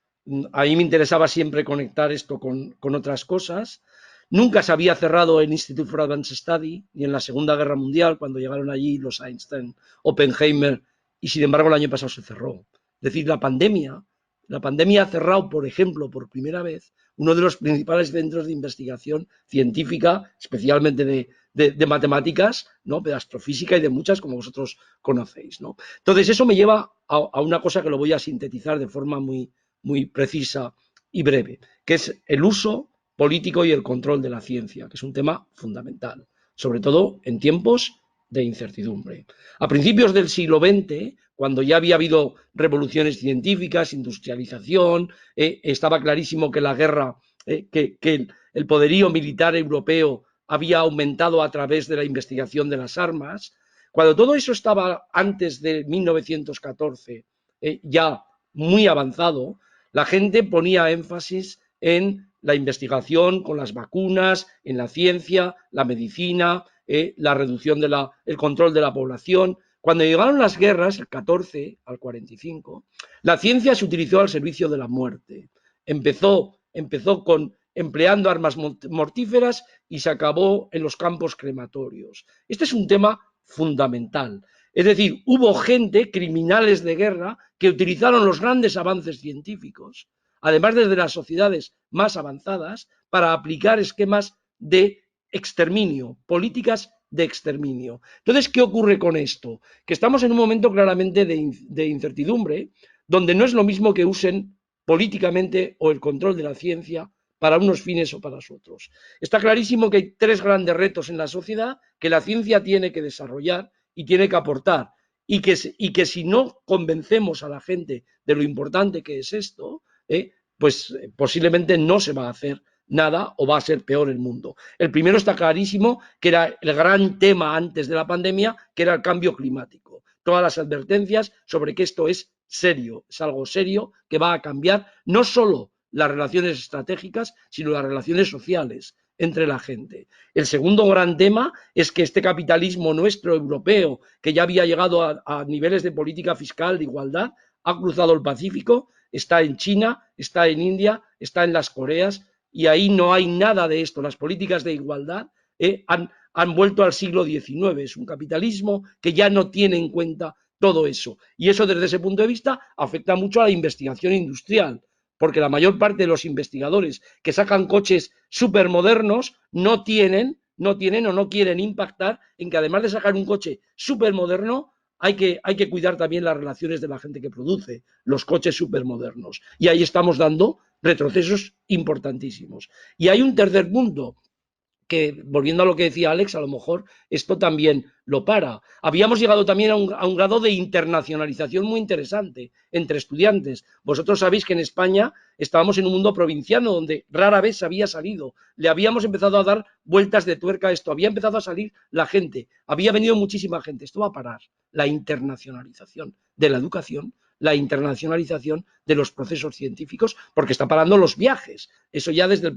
A mí me interesaba siempre conectar esto con otras cosas. Nunca se había cerrado el Institute for Advanced Study, ni en la Segunda Guerra Mundial, cuando llegaron allí los Einstein, Oppenheimer, y sin embargo el año pasado se cerró. Es decir, la pandemia ha cerrado, por ejemplo, por primera vez, uno de los principales centros de investigación científica, especialmente de matemáticas, ¿no? De astrofísica y de muchas como vosotros conocéis, ¿no? Entonces eso me lleva a una cosa que lo voy a sintetizar de forma muy, muy precisa y breve, que es el uso político y el control de la ciencia, que es un tema fundamental, sobre todo en tiempos de incertidumbre. A principios del siglo XX, cuando ya había habido revoluciones científicas, industrialización, estaba clarísimo que la guerra, que el poderío militar europeo había aumentado a través de la investigación de las armas. Cuando todo eso estaba antes de 1914 ya muy avanzado, la gente ponía énfasis en la investigación con las vacunas, en la ciencia, la medicina, la reducción el control de la población. Cuando llegaron las guerras, el 14 al 45, la ciencia se utilizó al servicio de la muerte. Empezó empleando armas mortíferas y se acabó en los campos crematorios. Este es un tema fundamental. Es decir, hubo gente, criminales de guerra, que utilizaron los grandes avances científicos, además desde las sociedades más avanzadas, para aplicar esquemas de exterminio, políticas de exterminio. Entonces, ¿qué ocurre con esto? Que estamos en un momento claramente de incertidumbre, donde no es lo mismo que usen políticamente o el control de la ciencia para unos fines o para otros. Está clarísimo que hay tres grandes retos en la sociedad que la ciencia tiene que desarrollar y tiene que aportar, y que si no convencemos a la gente de lo importante que es esto, pues posiblemente no se va a hacer nada o va a ser peor el mundo. El primero está clarísimo, que era el gran tema antes de la pandemia, que era el cambio climático. Todas las advertencias sobre que esto es serio, es algo serio que va a cambiar no solo las relaciones estratégicas, sino las relaciones sociales entre la gente. El segundo gran tema es que este capitalismo nuestro europeo, que ya había llegado a niveles de política fiscal, de igualdad, ha cruzado el Pacífico, está en China, está en India, está en las Coreas, y ahí no hay nada de esto. Las políticas de igualdad han vuelto al siglo XIX. Es un capitalismo que ya no tiene en cuenta todo eso. Y eso, desde ese punto de vista, afecta mucho a la investigación industrial, porque la mayor parte de los investigadores que sacan coches supermodernos no tienen o no quieren impactar en que, además de sacar un coche supermoderno, hay que cuidar también las relaciones de la gente que produce los coches supermodernos. Y ahí estamos dando retrocesos importantísimos. Y hay un tercer punto, que, volviendo a lo que decía Alex, a lo mejor esto también lo para. Habíamos llegado también a un grado de internacionalización muy interesante entre estudiantes. Vosotros sabéis que en España estábamos en un mundo provinciano donde rara vez se había salido. Le habíamos empezado a dar vueltas de tuerca a esto. Había empezado a salir la gente. Había venido muchísima gente. Esto va a parar. La internacionalización de la educación, la internacionalización de los procesos científicos, porque está parando los viajes. Eso ya desde el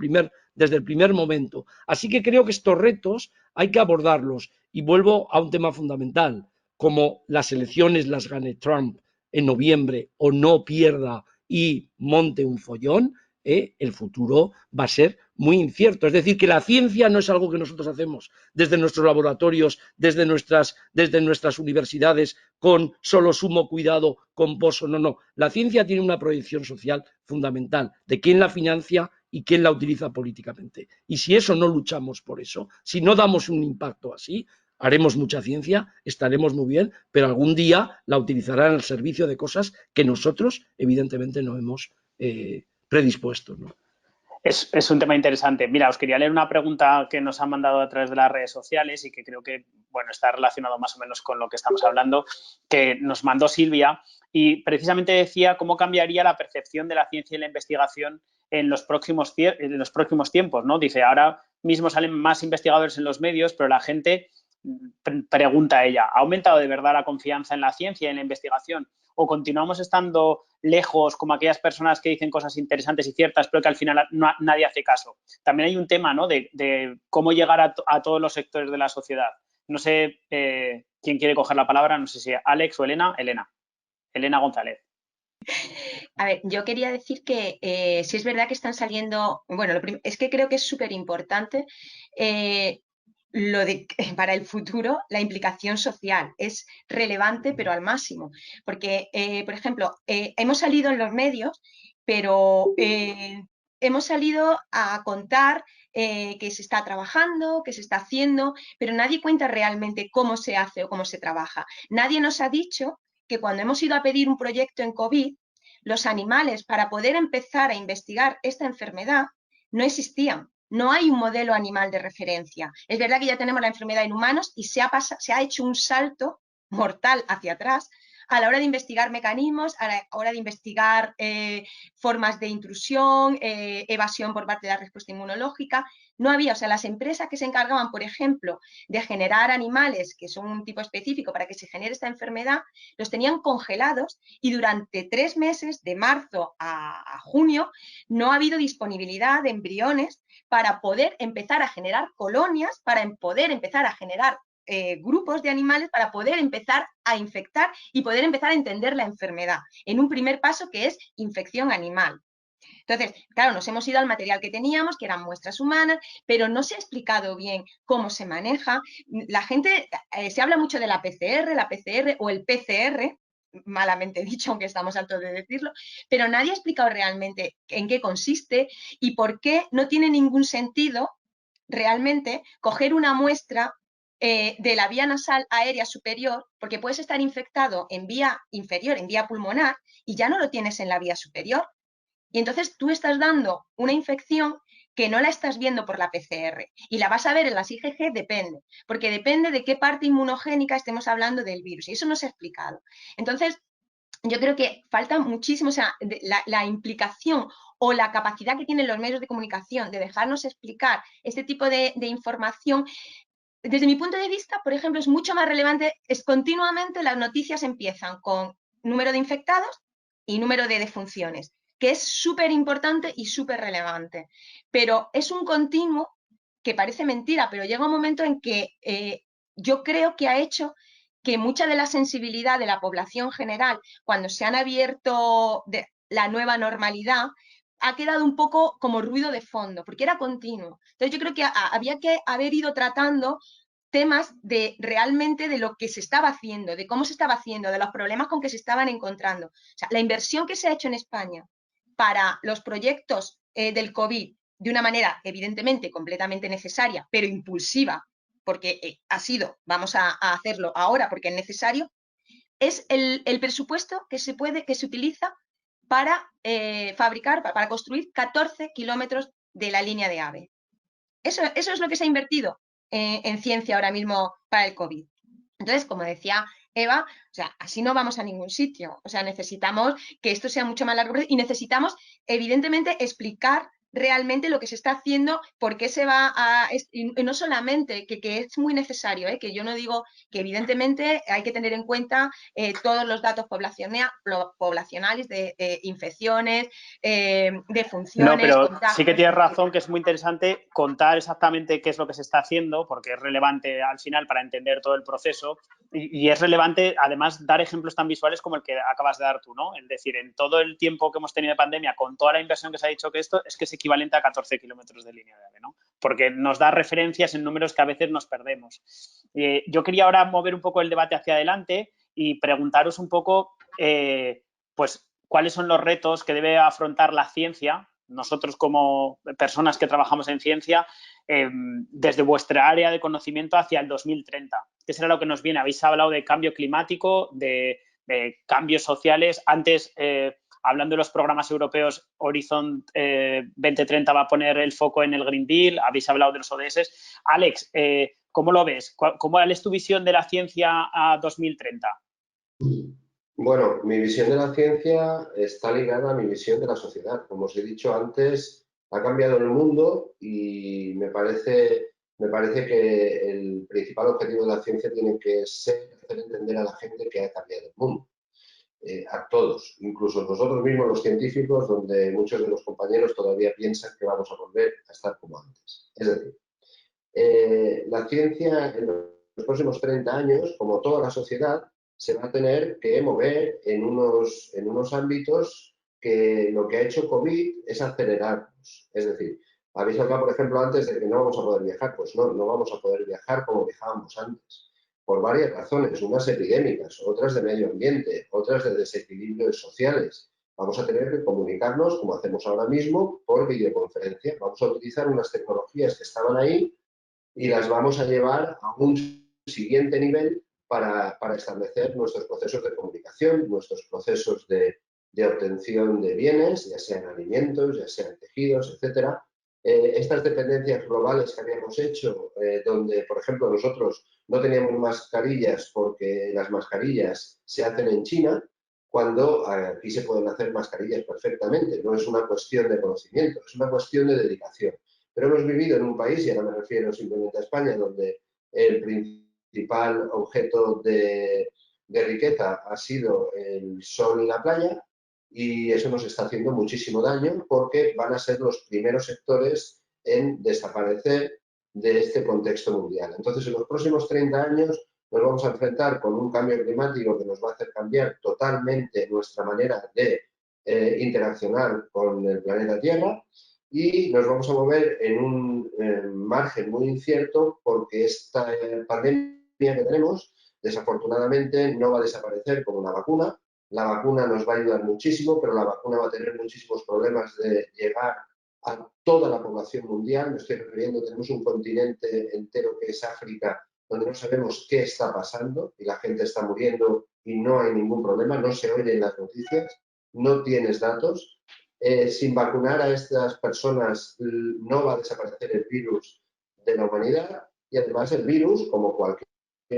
primer momento. Así que creo que estos retos hay que abordarlos. Y vuelvo a un tema fundamental. Como las elecciones las gane Trump en noviembre o no pierda y monte un follón, el futuro va a ser muy incierto. Es decir, que la ciencia no es algo que nosotros hacemos desde nuestros laboratorios, desde nuestras universidades, con solo sumo cuidado, con pozo. No. La ciencia tiene una proyección social fundamental de quién la financia y quién la utiliza políticamente. Y si eso no luchamos por eso, si no damos un impacto así, haremos mucha ciencia, estaremos muy bien, pero algún día la utilizarán al servicio de cosas que nosotros, evidentemente, no hemos predispuesto, ¿no? Es un tema interesante. Mira, os quería leer una pregunta que nos han mandado a través de las redes sociales y que creo que, bueno, está relacionado más o menos con lo que estamos hablando, que nos mandó Silvia, y precisamente decía cómo cambiaría la percepción de la ciencia y la investigación en los próximos tiempos, ¿no? Dice, ahora mismo salen más investigadores en los medios, pero la gente, pregunta ella, ¿ha aumentado de verdad la confianza en la ciencia y en la investigación? ¿O continuamos estando lejos como aquellas personas que dicen cosas interesantes y ciertas, pero que al final nadie hace caso? También hay un tema, ¿no?, de cómo llegar a todos los sectores de la sociedad. No sé quién quiere coger la palabra, no sé si Alex o Elena. Elena González. A ver, yo quería decir que sí es verdad que están saliendo, bueno, es que creo que es súper importante para el futuro, la implicación social es relevante, pero al máximo. Porque, por ejemplo, hemos salido en los medios, pero hemos salido a contar que se está trabajando, que se está haciendo, pero nadie cuenta realmente cómo se hace o cómo se trabaja. Nadie nos ha dicho que cuando hemos ido a pedir un proyecto en COVID, los animales, para poder empezar a investigar esta enfermedad, no existían. No hay un modelo animal de referencia. Es verdad que ya tenemos la enfermedad en humanos y se ha hecho un salto mortal hacia atrás a la hora de investigar mecanismos, a la hora de investigar formas de intrusión, evasión por parte de la respuesta inmunológica. No había, o sea, las empresas que se encargaban, por ejemplo, de generar animales que son un tipo específico para que se genere esta enfermedad, los tenían congelados y durante 3 meses, de marzo a junio, no ha habido disponibilidad de embriones para poder empezar a generar colonias, para poder empezar a generar grupos de animales para poder empezar a infectar y poder empezar a entender la enfermedad en un primer paso que es infección animal. Entonces, claro, nos hemos ido al material que teníamos, que eran muestras humanas, pero no se ha explicado bien cómo se maneja. La gente, se habla mucho de la PCR o el PCR, malamente dicho, aunque estamos hartos de decirlo, pero nadie ha explicado realmente en qué consiste y por qué no tiene ningún sentido realmente coger una muestra de la vía nasal aérea superior, porque puedes estar infectado en vía inferior, en vía pulmonar, y ya no lo tienes en la vía superior. Y entonces tú estás dando una infección que no la estás viendo por la PCR. Y la vas a ver en las IgG, depende, porque depende de qué parte inmunogénica estemos hablando del virus. Y eso no se ha explicado. Entonces, yo creo que falta muchísimo, o sea, la implicación o la capacidad que tienen los medios de comunicación de dejarnos explicar este tipo de información. Desde mi punto de vista, por ejemplo, es mucho más relevante, es continuamente las noticias empiezan con número de infectados y número de defunciones, que es súper importante y súper relevante. Pero es un continuo que parece mentira, pero llega un momento en que yo creo que ha hecho que mucha de la sensibilidad de la población general, cuando se han abierto la nueva normalidad, ha quedado un poco como ruido de fondo, porque era continuo. Entonces yo creo que había que haber ido tratando temas de realmente de lo que se estaba haciendo, de cómo se estaba haciendo, de los problemas con que se estaban encontrando. O sea, la inversión que se ha hecho en España para los proyectos del COVID, de una manera evidentemente completamente necesaria, pero impulsiva, porque ha sido, vamos a hacerlo ahora porque es necesario, es el presupuesto que se utiliza para fabricar, para construir 14 kilómetros de la línea de AVE. Eso es lo que se ha invertido en ciencia ahora mismo para el COVID. Entonces, como decía Eva, o sea, así no vamos a ningún sitio. O sea, necesitamos que esto sea mucho más largo y necesitamos, evidentemente, explicar realmente lo que se está haciendo, por qué se va a... Y no solamente, que es muy necesario, que yo no digo que evidentemente hay que tener en cuenta todos los datos poblacionales de infecciones, de funciones. No, pero sí que tienes razón que es muy interesante contar exactamente qué es lo que se está haciendo, porque es relevante al final para entender todo el proceso y es relevante además dar ejemplos tan visuales como el que acabas de dar tú, ¿no? Es decir, en todo el tiempo que hemos tenido de pandemia, con toda la inversión que se ha dicho que esto es que es equivalente a 14 kilómetros de línea de AVE, ¿no? Porque nos da referencias en números que a veces nos perdemos. Yo quería ahora mover un poco el debate hacia adelante y preguntaros un poco, pues, cuáles son los retos que debe afrontar la ciencia, nosotros como personas que trabajamos en ciencia, desde vuestra área de conocimiento hacia el 2030. ¿Qué será lo que nos viene? Habéis hablado de cambio climático, de cambios sociales. Antes, hablando de los programas europeos, Horizon 2030 va a poner el foco en el Green Deal. Habéis hablado de los ODS. Alex, ¿cómo lo ves? ¿Cuál es tu visión de la ciencia a 2030? Bueno, mi visión de la ciencia está ligada a mi visión de la sociedad. Como os he dicho antes, ha cambiado el mundo y me parece que el principal objetivo de la ciencia tiene que ser hacer entender a la gente que ha cambiado el mundo. A todos, incluso nosotros mismos los científicos, donde muchos de los compañeros todavía piensan que vamos a volver a estar como antes. Es decir, la ciencia en los próximos 30 años, como toda la sociedad, se va a tener que mover en unos ámbitos que lo que ha hecho COVID es acelerarnos. Es decir, habéis hablado, por ejemplo, antes de que no vamos a poder viajar. Pues no vamos a poder viajar como viajábamos antes, por varias razones, unas epidémicas, otras de medio ambiente, otras de desequilibrios sociales. Vamos a tener que comunicarnos, como hacemos ahora mismo, por videoconferencia. Vamos a utilizar unas tecnologías que estaban ahí y las vamos a llevar a un siguiente nivel para establecer nuestros procesos de comunicación, nuestros procesos de obtención de bienes, ya sean alimentos, ya sean tejidos, etcétera. Estas dependencias globales que habíamos hecho, donde, por ejemplo, nosotros no teníamos mascarillas porque las mascarillas se hacen en China, cuando aquí se pueden hacer mascarillas perfectamente. No es una cuestión de conocimiento, es una cuestión de dedicación. Pero hemos vivido en un país, y ahora me refiero simplemente a España, donde el principal objeto de riqueza ha sido el sol y la playa, y eso nos está haciendo muchísimo daño porque van a ser los primeros sectores en desaparecer de este contexto mundial. Entonces, en los próximos 30 años nos vamos a enfrentar con un cambio climático que nos va a hacer cambiar totalmente nuestra manera de interaccionar con el planeta Tierra, y nos vamos a mover en un margen muy incierto porque esta pandemia que tenemos, desafortunadamente, no va a desaparecer con una vacuna. La vacuna nos va a ayudar muchísimo, pero la vacuna va a tener muchísimos problemas de llegar a toda la población mundial. Me estoy refiriendo, tenemos un continente entero que es África, donde no sabemos qué está pasando y la gente está muriendo y no hay ningún problema, no se oye en las noticias, no tienes datos. Sin vacunar a estas personas no va a desaparecer el virus de la humanidad, y además el virus, como cualquier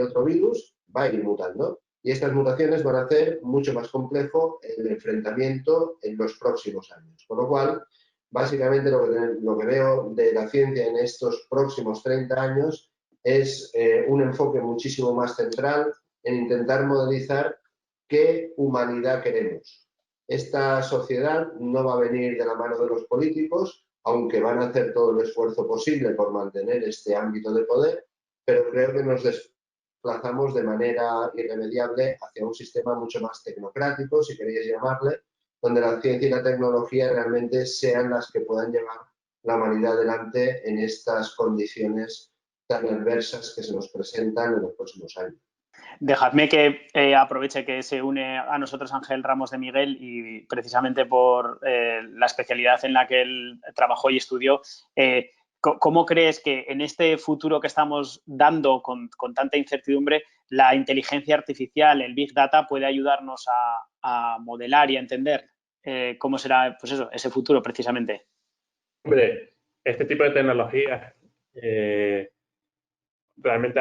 otro virus, va a ir mutando. Y estas mutaciones van a hacer mucho más complejo el enfrentamiento en los próximos años. Con lo cual, básicamente lo que veo de la ciencia en estos próximos 30 años es un enfoque muchísimo más central en intentar modelizar qué humanidad queremos. Esta sociedad no va a venir de la mano de los políticos, aunque van a hacer todo el esfuerzo posible por mantener este ámbito de poder, pero creo que nos desplazamos de manera irremediable hacia un sistema mucho más tecnocrático, si queréis llamarle, donde la ciencia y la tecnología realmente sean las que puedan llevar la humanidad adelante en estas condiciones tan adversas que se nos presentan en los próximos años. Dejadme que aproveche que se une a nosotros Ángel Ramos de Miguel, y precisamente por la especialidad en la que él trabajó y estudió, ¿cómo crees que en este futuro que estamos dando con tanta incertidumbre, la inteligencia artificial, el Big Data, puede ayudarnos a modelar y a entender cómo será, pues eso, ese futuro precisamente? Hombre, este tipo de tecnologías realmente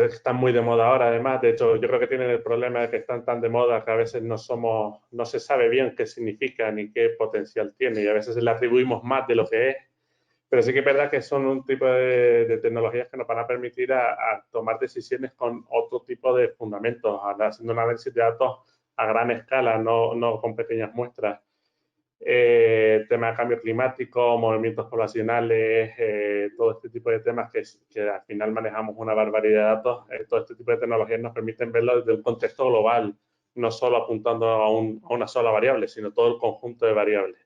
están muy de moda ahora, además. De hecho, yo creo que tienen el problema de que están tan de moda que a veces no se sabe bien qué significa ni qué potencial tiene, y a veces le atribuimos más de lo que es. Pero sí que es verdad que son un tipo de tecnologías que nos van a permitir a tomar decisiones con otro tipo de fundamentos, haciendo un análisis de datos a gran escala, no con pequeñas muestras. Tema de cambio climático, movimientos poblacionales, todo este tipo de temas que al final manejamos una barbaridad de datos. Todo este tipo de tecnologías nos permiten verlo desde un contexto global, no solo apuntando a una sola variable, sino todo el conjunto de variables.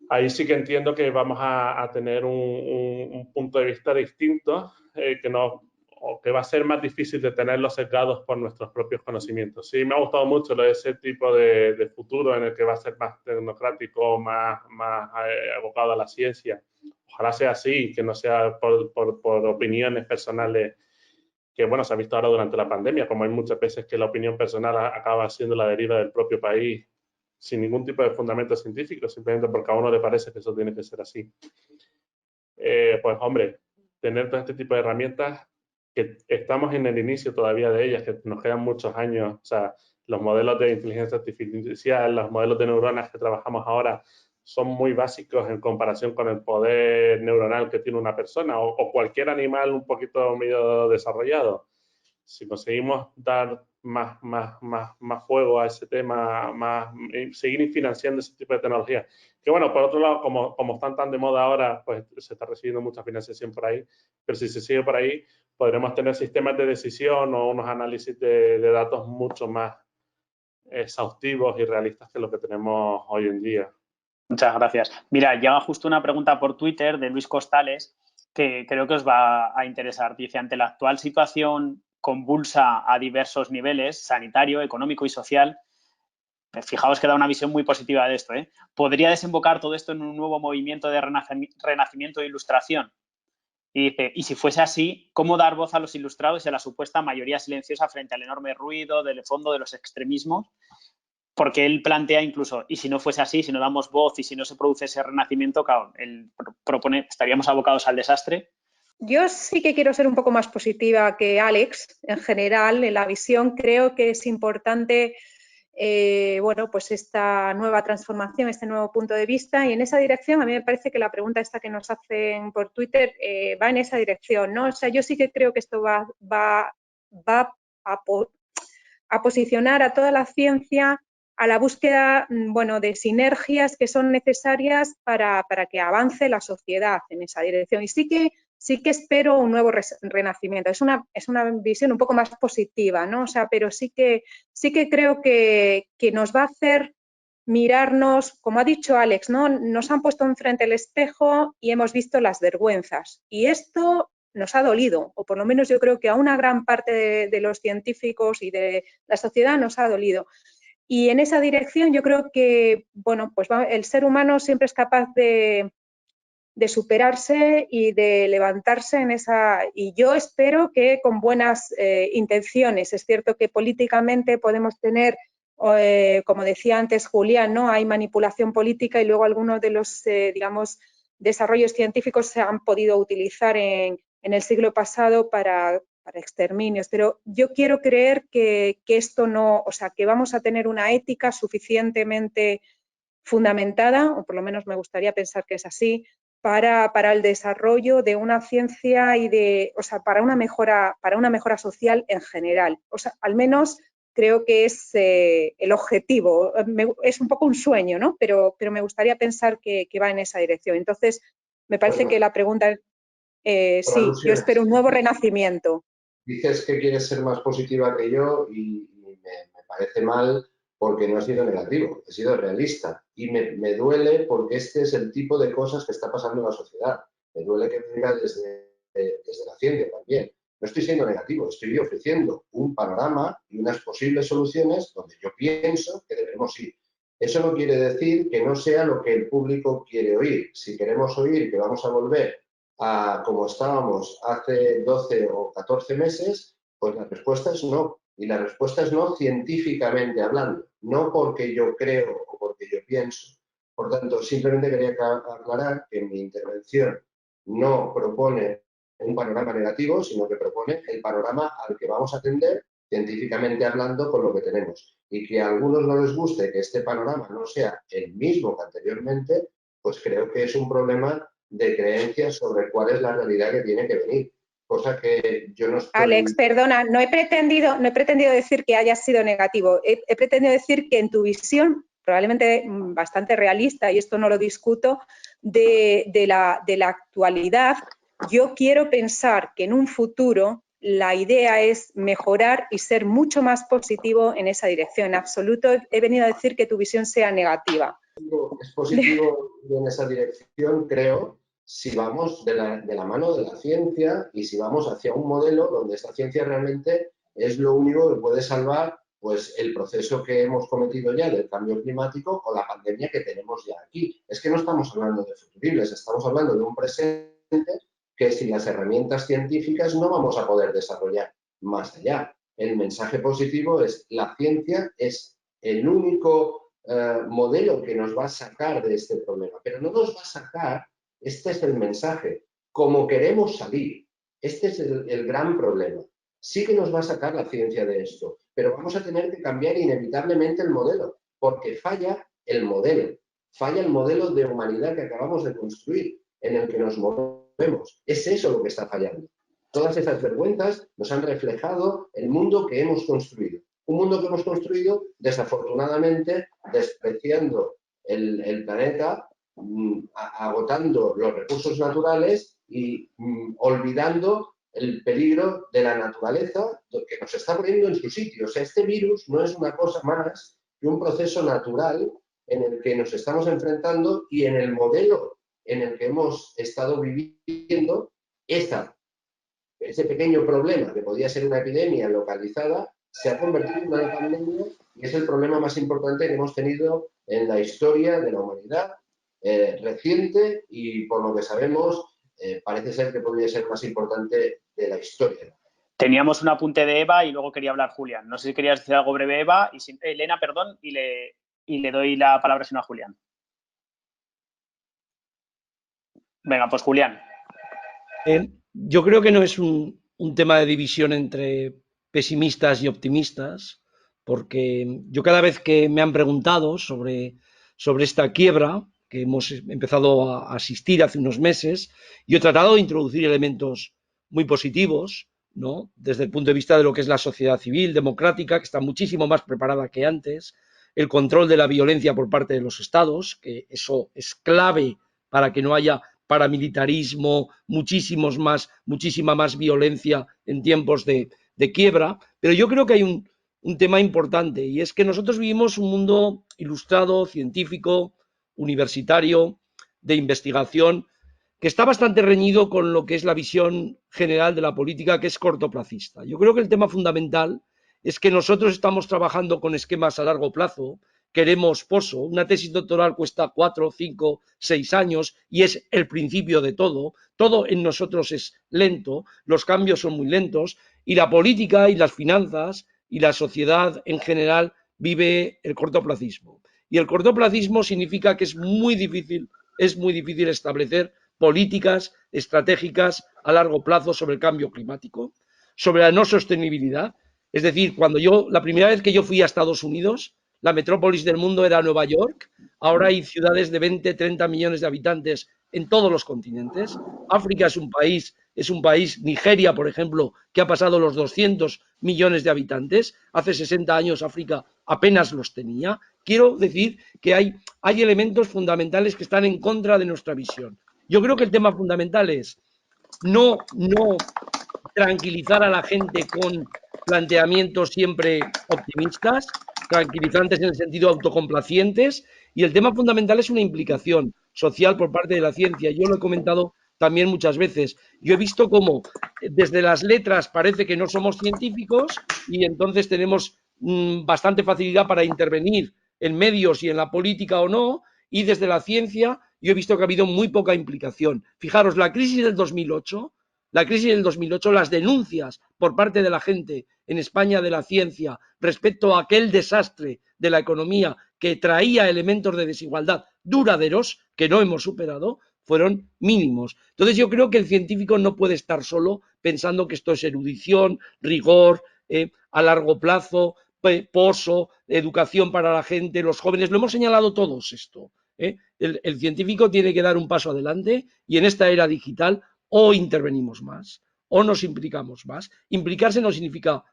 Ahí sí que entiendo que vamos a tener un punto de vista distinto, que va a ser más difícil de tenerlos sesgados por nuestros propios conocimientos. Sí, me ha gustado mucho lo de ese tipo de futuro en el que va a ser más tecnocrático, más abocado a la ciencia. Ojalá sea así, que no sea por opiniones personales, que bueno, se ha visto ahora durante la pandemia, como hay muchas veces que la opinión personal acaba siendo la deriva del propio país, sin ningún tipo de fundamento científico, simplemente porque a uno le parece que eso tiene que ser así. Pues hombre, tener todo este tipo de herramientas, que estamos en el inicio todavía de ellas, que nos quedan muchos años. O sea, los modelos de inteligencia artificial, los modelos de neuronas que trabajamos ahora son muy básicos en comparación con el poder neuronal que tiene una persona o cualquier animal un poquito medio desarrollado. Si conseguimos dar más fuego a ese tema, seguir financiando ese tipo de tecnología. Que bueno, por otro lado, como están tan de moda ahora, pues se está recibiendo mucha financiación por ahí, pero si se sigue por ahí, podremos tener sistemas de decisión o unos análisis de datos mucho más exhaustivos y realistas que lo que tenemos hoy en día. Muchas gracias. Mira, llega justo una pregunta por Twitter de Luis Costales que creo que os va a interesar. Dice, ante la actual situación convulsa a diversos niveles, sanitario, económico y social, fijaos que da una visión muy positiva de esto, podría desembocar todo esto en un nuevo movimiento de renacimiento de ilustración. Y dice, y si fuese así, ¿cómo dar voz a los ilustrados y a la supuesta mayoría silenciosa frente al enorme ruido del fondo de los extremismos? Porque él plantea incluso, y si no fuese así, si no damos voz y si no se produce ese renacimiento, claro, él propone, estaríamos abocados al desastre. Yo sí que quiero ser un poco más positiva que Alex, en general, en la visión. Creo que es importante, bueno, pues esta nueva transformación, este nuevo punto de vista, y en esa dirección a mí me parece que la pregunta esta que nos hacen por Twitter va en esa dirección, ¿no? O sea, yo sí que creo que esto va a posicionar a toda la ciencia a la búsqueda, bueno, de sinergias que son necesarias para que avance la sociedad en esa dirección. Y sí que espero un nuevo renacimiento. Es una visión un poco más positiva, ¿no? O sea, pero sí que creo que nos va a hacer mirarnos, como ha dicho Alex, ¿no? Nos han puesto enfrente el espejo y hemos visto las vergüenzas. Y esto nos ha dolido, o por lo menos yo creo que a una gran parte de los científicos y de la sociedad nos ha dolido. Y en esa dirección yo creo que, bueno, pues el ser humano siempre es capaz de superarse y de levantarse en esa... Y yo espero que con buenas intenciones. Es cierto que políticamente podemos tener, como decía antes Julián, ¿no? Hay manipulación política y luego algunos de los, digamos, desarrollos científicos se han podido utilizar en el siglo pasado para exterminios, pero yo quiero creer que esto no, o sea, que vamos a tener una ética suficientemente fundamentada, o por lo menos me gustaría pensar que es así, para el desarrollo de una ciencia y o sea, para una mejora social en general. O sea, al menos creo que es el objetivo. Es un poco un sueño, ¿no? Pero me gustaría pensar que va en esa dirección. Entonces, me parece que la pregunta es, sí, yo espero un nuevo renacimiento. Dices que quieres ser más positiva que yo y me parece mal porque no he sido negativo, he sido realista. Y me duele porque este es el tipo de cosas que está pasando en la sociedad. Me duele que venga desde la ciencia también. No estoy siendo negativo, estoy ofreciendo un panorama y unas posibles soluciones donde yo pienso que debemos ir. Eso no quiere decir que no sea lo que el público quiere oír. Si queremos oír que vamos a volver a como estábamos hace 12 o 14 meses, pues la respuesta es no. Y la respuesta es no científicamente hablando, no porque yo creo o porque yo pienso. Por tanto, simplemente quería aclarar que mi intervención no propone un panorama negativo, sino que propone el panorama al que vamos a atender científicamente hablando con lo que tenemos. Y que a algunos no les guste que este panorama no sea el mismo que anteriormente, pues creo que es un problema de creencias sobre cuál es la realidad que tiene que venir. Cosa que yo no estoy... Alex, perdona, no he pretendido decir que haya sido negativo. He pretendido decir que en tu visión, probablemente bastante realista, y esto no lo discuto, de la actualidad, yo quiero pensar que en un futuro la idea es mejorar y ser mucho más positivo en esa dirección. En absoluto he venido a decir que tu visión sea negativa. Es positivo en esa dirección, creo, si vamos de la mano de la ciencia y si vamos hacia un modelo donde esta ciencia realmente es lo único que puede salvar pues, el proceso que hemos cometido ya del cambio climático o la pandemia que tenemos ya aquí. Es que no estamos hablando de futuribles, estamos hablando de un presente que sin las herramientas científicas no vamos a poder desarrollar más allá. El mensaje positivo es la ciencia es el único modelo que nos va a sacar de este problema, pero no nos va a sacar, este es el mensaje, como queremos salir. Este es el gran problema. Sí que nos va a sacar la ciencia de esto, pero vamos a tener que cambiar inevitablemente el modelo, porque falla el modelo de humanidad que acabamos de construir, en el que nos movemos. Es eso lo que está fallando. Todas esas vergüenzas nos han reflejado el mundo que hemos construido. Un mundo que hemos construido, desafortunadamente, despreciando el planeta, agotando los recursos naturales y olvidando el peligro de la naturaleza que nos está poniendo en su sitio. O sea, este virus no es una cosa más que un proceso natural en el que nos estamos enfrentando y en el modelo en el que hemos estado viviendo ese pequeño problema que podía ser una epidemia localizada se ha convertido en una pandemia y es el problema más importante que hemos tenido en la historia de la humanidad reciente y, por lo que sabemos, parece ser que podría ser más importante de la historia. Teníamos un apunte de Eva y luego quería hablar Julián. No sé si querías decir algo breve, Eva, y Elena, perdón, y le doy la palabra sino a Julián. Venga, pues Julián. Yo creo que no es un tema de división entre pesimistas y optimistas, porque yo cada vez que me han preguntado sobre esta quiebra que hemos empezado a asistir hace unos meses, yo he tratado de introducir elementos muy positivos, ¿no? Desde el punto de vista de lo que es la sociedad civil democrática, que está muchísimo más preparada que antes, el control de la violencia por parte de los estados, que eso es clave para que no haya paramilitarismo, muchísima más violencia en tiempos de quiebra. Pero yo creo que hay un tema importante, y es que nosotros vivimos un mundo ilustrado, científico, universitario, de investigación, que está bastante reñido con lo que es la visión general de la política, que es cortoplacista. Yo creo que el tema fundamental es que nosotros estamos trabajando con esquemas a largo plazo, queremos poso. Una tesis doctoral cuesta 4, 5, 6 años y es el principio de todo. Todo en nosotros es lento, los cambios son muy lentos y la política y las finanzas y la sociedad en general vive el cortoplacismo. Y el cortoplacismo significa que es muy difícil establecer políticas estratégicas a largo plazo sobre el cambio climático, sobre la no sostenibilidad. Es decir, la primera vez que yo fui a Estados Unidos, la metrópolis del mundo era Nueva York, ahora hay ciudades de 20, 30 millones de habitantes en todos los continentes. África es un país, Nigeria, por ejemplo, que ha pasado los 200 millones de habitantes. Hace 60 años África apenas los tenía. Quiero decir que hay elementos fundamentales que están en contra de nuestra visión. Yo creo que el tema fundamental es no tranquilizar a la gente con planteamientos siempre optimistas, tranquilizantes en el sentido autocomplacientes, y el tema fundamental es una implicación social por parte de la ciencia. Yo lo he comentado también muchas veces. Yo he visto cómo desde las letras parece que no somos científicos y entonces tenemos bastante facilidad para intervenir en medios y en la política o no, y desde la ciencia yo he visto que ha habido muy poca implicación. Fijaros, la crisis del 2008, las denuncias por parte de la gente en España de la ciencia respecto a aquel desastre de la economía que traía elementos de desigualdad duraderos que no hemos superado, fueron mínimos. Entonces yo creo que el científico no puede estar solo pensando que esto es erudición, rigor, a largo plazo, poso, educación para la gente, los jóvenes. Lo hemos señalado todos esto. El científico tiene que dar un paso adelante y en esta era digital o intervenimos más o nos implicamos más. Implicarse no significa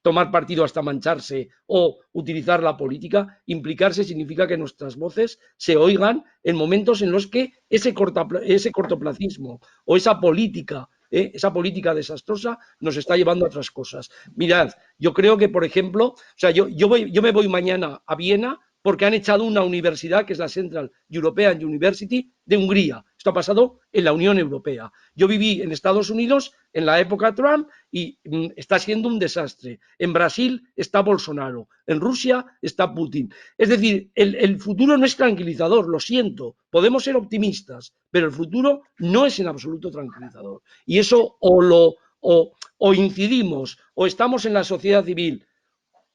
tomar partido hasta mancharse o utilizar la política. Implicarse significa que nuestras voces se oigan en momentos en los que ese cortoplacismo o esa política desastrosa nos está llevando a otras cosas. Mirad, yo creo que, por ejemplo, yo me voy mañana a Viena porque han echado una universidad que es la Central European University de Hungría. Esto ha pasado en la Unión Europea. Yo viví en Estados Unidos en la época Trump y está siendo un desastre. En Brasil está Bolsonaro, en Rusia está Putin. Es decir, el futuro no es tranquilizador, lo siento. Podemos ser optimistas, pero el futuro no es en absoluto tranquilizador. Y eso o incidimos o estamos en la sociedad civil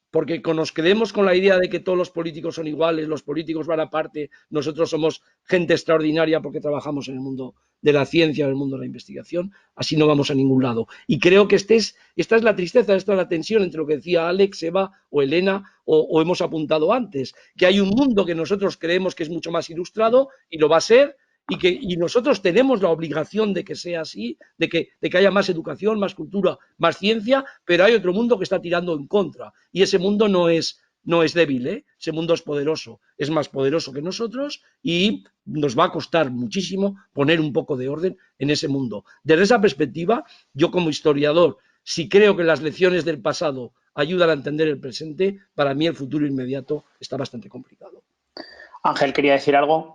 porque nos quedemos con la idea de que todos los políticos son iguales, los políticos van aparte, nosotros somos gente extraordinaria porque trabajamos en el mundo de la ciencia, en el mundo de la investigación, así no vamos a ningún lado. Y creo que esta es la tristeza, esta es la tensión entre lo que decía Alex, Eva o Elena, o hemos apuntado antes, que hay un mundo que nosotros creemos que es mucho más ilustrado y lo va a ser, y nosotros tenemos la obligación de que sea así, de que haya más educación, más cultura, más ciencia, pero hay otro mundo que está tirando en contra y ese mundo no es débil, ese mundo es poderoso, es más poderoso que nosotros y nos va a costar muchísimo poner un poco de orden en ese mundo. Desde esa perspectiva, yo como historiador, si creo que las lecciones del pasado ayudan a entender el presente, para mí el futuro inmediato está bastante complicado. Ángel, ¿quería decir algo?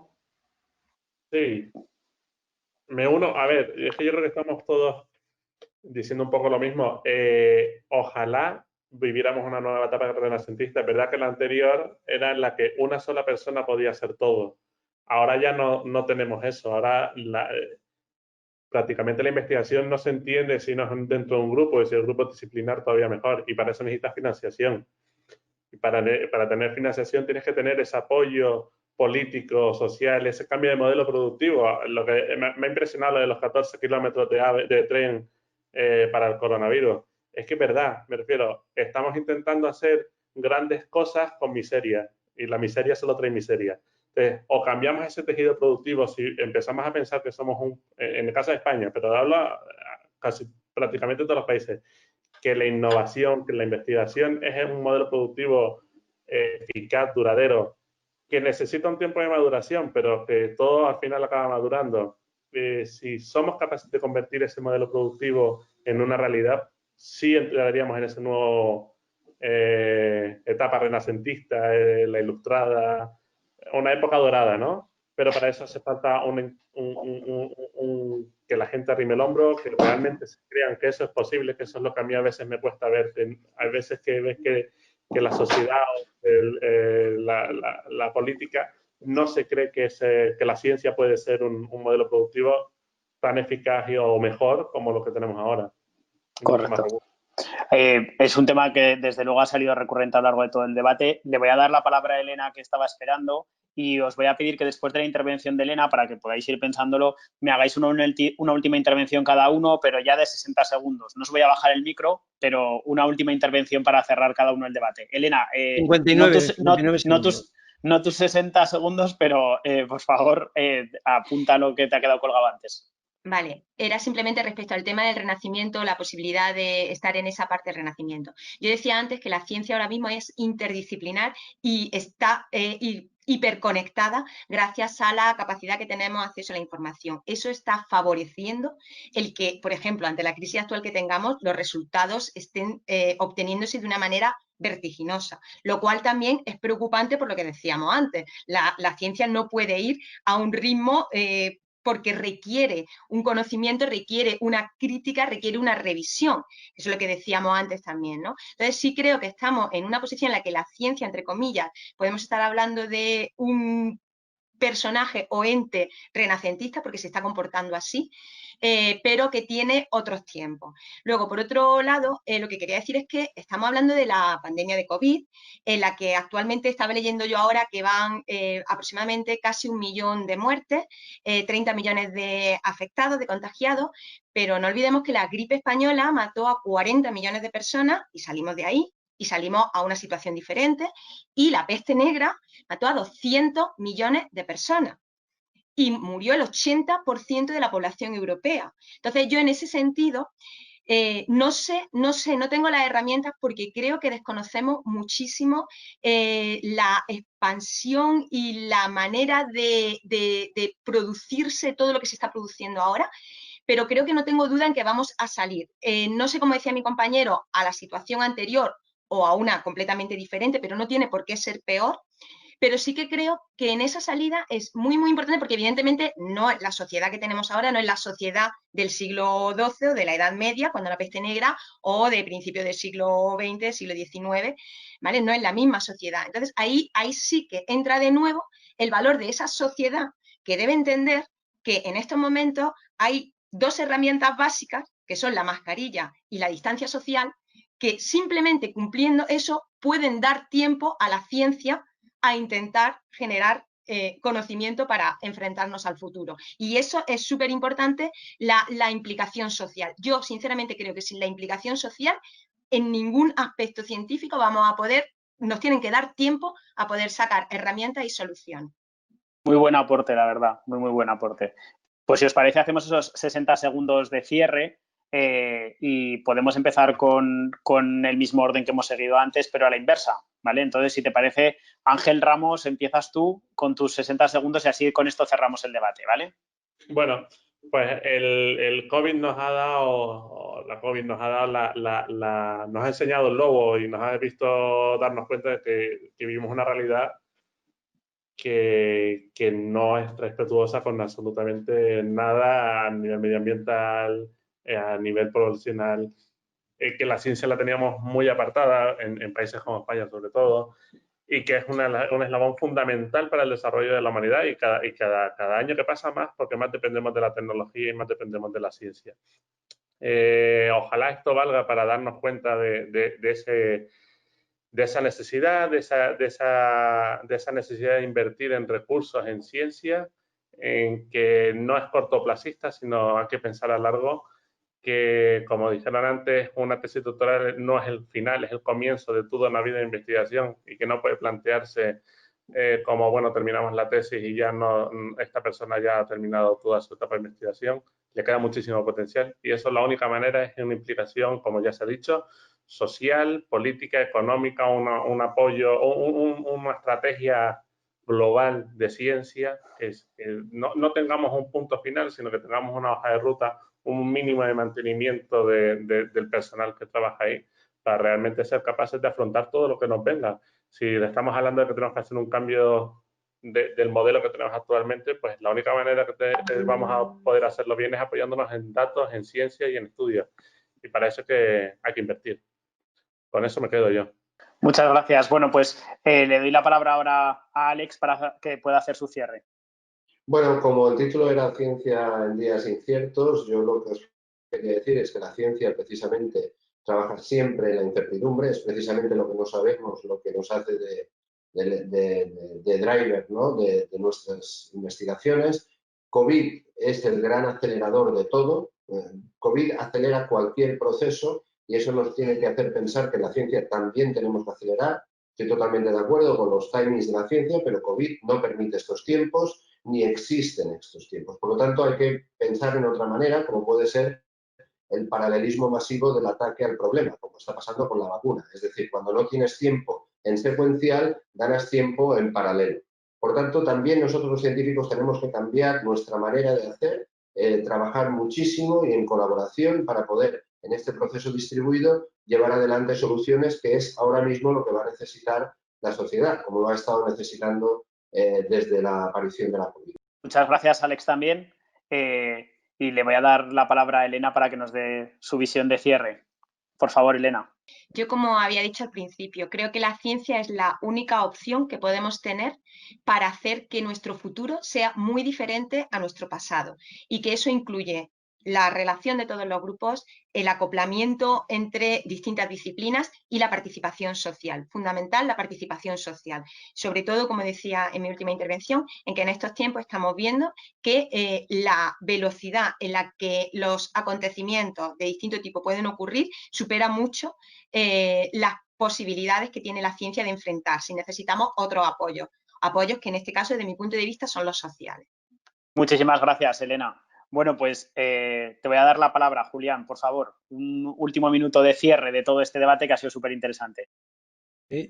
Sí, me uno. A ver, es que yo creo que estamos todos diciendo un poco lo mismo. Ojalá viviéramos una nueva etapa renacentista. Es verdad que la anterior era en la que una sola persona podía hacer todo. Ahora ya no tenemos eso. Ahora prácticamente la investigación no se entiende si no es dentro de un grupo, y si el grupo es disciplinar todavía mejor. Y para eso necesitas financiación. Y para tener financiación tienes que tener ese apoyo político, social, ese cambio de modelo productivo. Lo que me ha impresionado lo de los 14 kilómetros de tren para el coronavirus. Es que es verdad, me refiero, estamos intentando hacer grandes cosas con miseria, y la miseria solo trae miseria. Entonces, o cambiamos ese tejido productivo, si empezamos a pensar que somos en el caso de España, pero hablo casi prácticamente en todos los países, que la innovación, que la investigación es un modelo productivo eficaz, duradero, que necesita un tiempo de maduración, pero que todo al final acaba madurando. Si somos capaces de convertir ese modelo productivo en una realidad, sí entraríamos en ese nuevo etapa renacentista, la ilustrada, una época dorada, ¿no? Pero para eso hace falta que la gente arrime el hombro, que realmente se crean que eso es posible, que eso es lo que a mí a veces me cuesta ver. Hay veces que ves que la sociedad, la política, no se cree que la ciencia puede ser un modelo productivo tan eficaz o mejor como lo que tenemos ahora. Correcto. Es un tema que desde luego ha salido recurrente a lo largo de todo el debate. Le voy a dar la palabra a Elena, que estaba esperando, y os voy a pedir que después de la intervención de Elena, para que podáis ir pensándolo, me hagáis una última intervención cada uno, pero ya de 60 segundos. No os voy a bajar el micro, pero una última intervención para cerrar cada uno el debate. Elena, 59 no tus 60 segundos, pero por favor, apunta lo que te ha quedado colgado antes. Vale, era simplemente respecto al tema del Renacimiento, la posibilidad de estar en esa parte del Renacimiento. Yo decía antes que la ciencia ahora mismo es interdisciplinar y está hiperconectada gracias a la capacidad que tenemos de acceso a la información. Eso está favoreciendo el que, por ejemplo, ante la crisis actual que tengamos, los resultados estén obteniéndose de una manera vertiginosa, lo cual también es preocupante por lo que decíamos antes. La ciencia no puede ir a un ritmo porque requiere un conocimiento, requiere una crítica, requiere una revisión. Eso es lo que decíamos antes también, ¿no? Entonces sí creo que estamos en una posición en la que la ciencia, entre comillas, podemos estar hablando de un personaje o ente renacentista porque se está comportando así, pero que tiene otros tiempos. Luego, por otro lado, lo que quería decir es que estamos hablando de la pandemia de COVID, en la que actualmente estaba leyendo yo ahora que van aproximadamente casi 1 millón de muertes, 30 millones de afectados, de contagiados, pero no olvidemos que la gripe española mató a 40 millones de personas y salimos de ahí. Y salimos a una situación diferente, y la peste negra mató a 200 millones de personas y murió el 80% de la población europea. Entonces yo en ese sentido no tengo las herramientas porque creo que desconocemos muchísimo la expansión y la manera de producirse todo lo que se está produciendo ahora, pero creo que no tengo duda en que vamos a salir. No sé, como decía mi compañero, a la situación anterior o a una completamente diferente, pero no tiene por qué ser peor. Pero sí que creo que en esa salida es muy, muy importante porque evidentemente no es la sociedad que tenemos ahora, no es la sociedad del siglo XII o de la Edad Media, cuando la peste negra, o de principios del siglo XX, siglo XIX, ¿vale? No es la misma sociedad. Entonces ahí sí que entra de nuevo el valor de esa sociedad que debe entender que en estos momentos hay 2 herramientas básicas, que son la mascarilla y la distancia social, que simplemente cumpliendo eso pueden dar tiempo a la ciencia a intentar generar conocimiento para enfrentarnos al futuro. Y eso es súper importante, la implicación social. Yo sinceramente creo que sin la implicación social, en ningún aspecto científico vamos a poder, nos tienen que dar tiempo a poder sacar herramientas y soluciones. Muy buen aporte, la verdad, muy, muy buen aporte. Pues si os parece, hacemos esos 60 segundos de cierre y podemos empezar con el mismo orden que hemos seguido antes, pero a la inversa, ¿vale? Entonces, si te parece, Ángel Ramos, empiezas tú con tus 60 segundos y así con esto cerramos el debate, ¿vale? Bueno, pues el COVID nos ha dado, nos ha enseñado el lobo y nos ha visto darnos cuenta de que vivimos una realidad que no es respetuosa con absolutamente nada a nivel medioambiental, a nivel poblacional. que la ciencia la teníamos muy apartada, en países como España sobre todo, y que es un eslabón fundamental para el desarrollo de la humanidad y cada año que pasa más, porque más dependemos de la tecnología y más dependemos de la ciencia. Ojalá esto valga para darnos cuenta de esa necesidad, de esa necesidad de invertir en recursos, en ciencia, en que no es cortoplacista, sino hay que pensar a largo, que, como dijeron antes, una tesis doctoral no es el final, es el comienzo de toda una vida de investigación y que no puede plantearse como, bueno, terminamos la tesis y ya no, esta persona ya ha terminado toda su etapa de investigación, le queda muchísimo potencial y eso la única manera es una implicación, como ya se ha dicho, social, política, económica, un apoyo, una estrategia global de ciencia, que no tengamos un punto final, sino que tengamos una hoja de ruta, un mínimo de mantenimiento del personal que trabaja ahí, para realmente ser capaces de afrontar todo lo que nos venga. Si estamos hablando de que tenemos que hacer un cambio del modelo que tenemos actualmente, pues la única manera que vamos a poder hacerlo bien es apoyándonos en datos, en ciencia y en estudios. Y para eso que hay que invertir. Con eso me quedo yo. Muchas gracias. Bueno, pues le doy la palabra ahora a Alex para que pueda hacer su cierre. Bueno, como el título era Ciencia en días inciertos, yo lo que os quería decir es que la ciencia precisamente trabaja siempre en la incertidumbre, es precisamente lo que no sabemos, lo que nos hace de driver, ¿no? de nuestras investigaciones. COVID es el gran acelerador de todo. COVID acelera cualquier proceso y eso nos tiene que hacer pensar que la ciencia también tenemos que acelerar. Estoy totalmente de acuerdo con los timings de la ciencia, pero COVID no permite estos tiempos ni existen estos tiempos. Por lo tanto, hay que pensar en otra manera, como puede ser el paralelismo masivo del ataque al problema, como está pasando con la vacuna. Es decir, cuando no tienes tiempo en secuencial, ganas tiempo en paralelo. Por tanto, también nosotros los científicos tenemos que cambiar nuestra manera de hacer, trabajar muchísimo y en colaboración para poder, en este proceso distribuido, llevar adelante soluciones, que es ahora mismo lo que va a necesitar la sociedad, como lo ha estado necesitando desde la aparición de la COVID. Muchas gracias, Alex, también. Y le voy a dar la palabra a Elena para que nos dé su visión de cierre. Por favor, Elena. Yo, como había dicho al principio, creo que la ciencia es la única opción que podemos tener para hacer que nuestro futuro sea muy diferente a nuestro pasado y que eso incluye la relación de todos los grupos, el acoplamiento entre distintas disciplinas y la participación social. Fundamental la participación social. Sobre todo, como decía en mi última intervención, en que en estos tiempos estamos viendo que la velocidad en la que los acontecimientos de distinto tipo pueden ocurrir supera mucho las posibilidades que tiene la ciencia de enfrentarse. Necesitamos otros apoyos que en este caso, desde mi punto de vista, son los sociales. Muchísimas gracias, Elena. Bueno, pues te voy a dar la palabra, Julián, por favor. Un último minuto de cierre de todo este debate que ha sido súper interesante.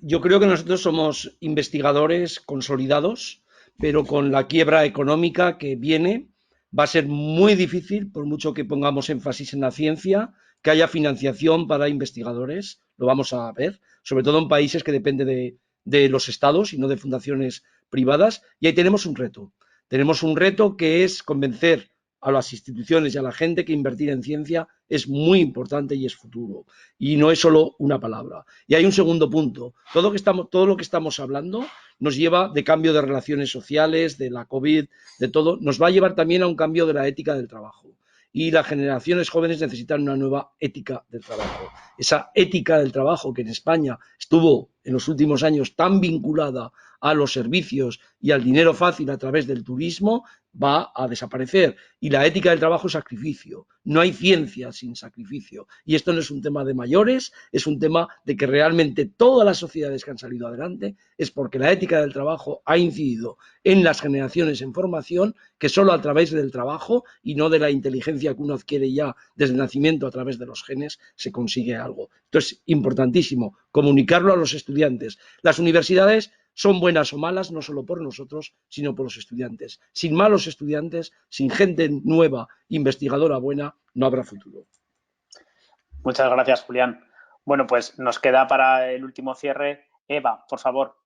Yo creo que nosotros somos investigadores consolidados, pero con la quiebra económica que viene va a ser muy difícil, por mucho que pongamos énfasis en la ciencia, que haya financiación para investigadores. Lo vamos a ver, sobre todo en países que dependen de los estados y no de fundaciones privadas. Y ahí tenemos un reto. Tenemos un reto que es convencer a las instituciones y a la gente que invertir en ciencia es muy importante y es futuro. Y no es solo una palabra. Y hay un segundo punto. Todo lo que estamos hablando nos lleva de cambio de relaciones sociales, de la COVID, de todo. Nos va a llevar también a un cambio de la ética del trabajo. Y las generaciones jóvenes necesitan una nueva ética del trabajo. Esa ética del trabajo que en España estuvo en los últimos años tan vinculada a los servicios y al dinero fácil a través del turismo, va a desaparecer. Y la ética del trabajo es sacrificio. No hay ciencia sin sacrificio. Y esto no es un tema de mayores, es un tema de que realmente todas las sociedades que han salido adelante es porque la ética del trabajo ha incidido en las generaciones en formación, que solo a través del trabajo y no de la inteligencia que uno adquiere ya desde el nacimiento a través de los genes se consigue algo. Esto es importantísimo, comunicarlo a los estudiantes. Las universidades son buenas o malas no solo por nosotros, sino por los estudiantes. Sin malos estudiantes, sin gente nueva, investigadora buena, no habrá futuro. Muchas gracias, Julián. Bueno, pues nos queda para el último cierre. Eva, por favor.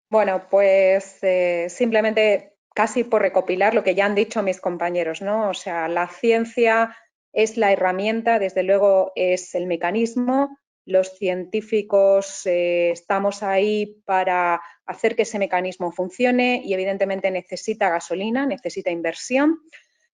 Bueno, pues simplemente casi por recopilar lo que ya han dicho mis compañeros, ¿no? O sea, la ciencia es la herramienta, desde luego es el mecanismo. Los científicos estamos ahí para hacer que ese mecanismo funcione y evidentemente necesita gasolina, necesita inversión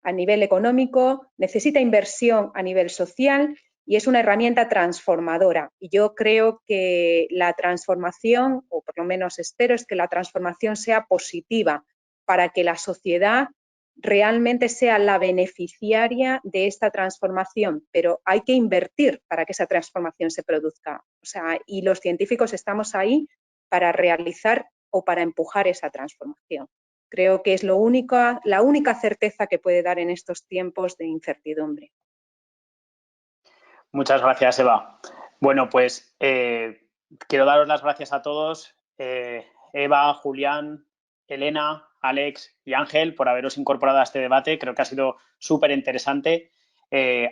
a nivel económico, necesita inversión a nivel social y es una herramienta transformadora. Y yo creo que la transformación, o por lo menos espero, es que la transformación sea positiva para que la sociedad realmente sea la beneficiaria de esta transformación, pero hay que invertir para que esa transformación se produzca. O sea, y los científicos estamos ahí para realizar o para empujar esa transformación. Creo que es la única certeza que puede dar en estos tiempos de incertidumbre. Muchas gracias, Eva. Bueno, pues quiero daros las gracias a todos, Eva, Julián, Elena, Alex y Ángel, por haberos incorporado a este debate. Creo que ha sido súper interesante.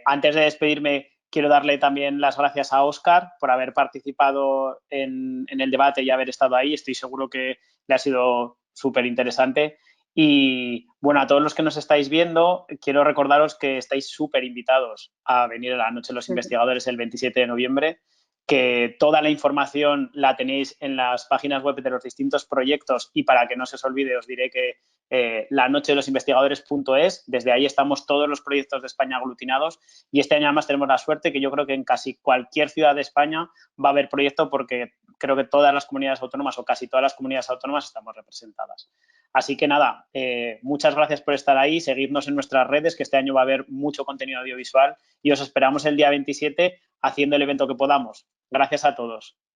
Antes de despedirme, quiero darle también las gracias a Óscar por haber participado en el debate y haber estado ahí. Estoy seguro que le ha sido súper interesante. Y bueno, a todos los que nos estáis viendo, quiero recordaros que estáis súper invitados a venir a la Noche de los Investigadores el 27 de noviembre, que toda la información la tenéis en las páginas web de los distintos proyectos y para que no se os olvide os diré que lanochedelosinvestigadores.es, desde ahí estamos todos los proyectos de España aglutinados y este año además tenemos la suerte que yo creo que en casi cualquier ciudad de España va a haber proyecto porque creo que todas las comunidades autónomas o casi todas las comunidades autónomas estamos representadas. Así que nada, muchas gracias por estar ahí, seguidnos en nuestras redes, que este año va a haber mucho contenido audiovisual y os esperamos el día 27 haciendo el evento que podamos. Gracias a todos.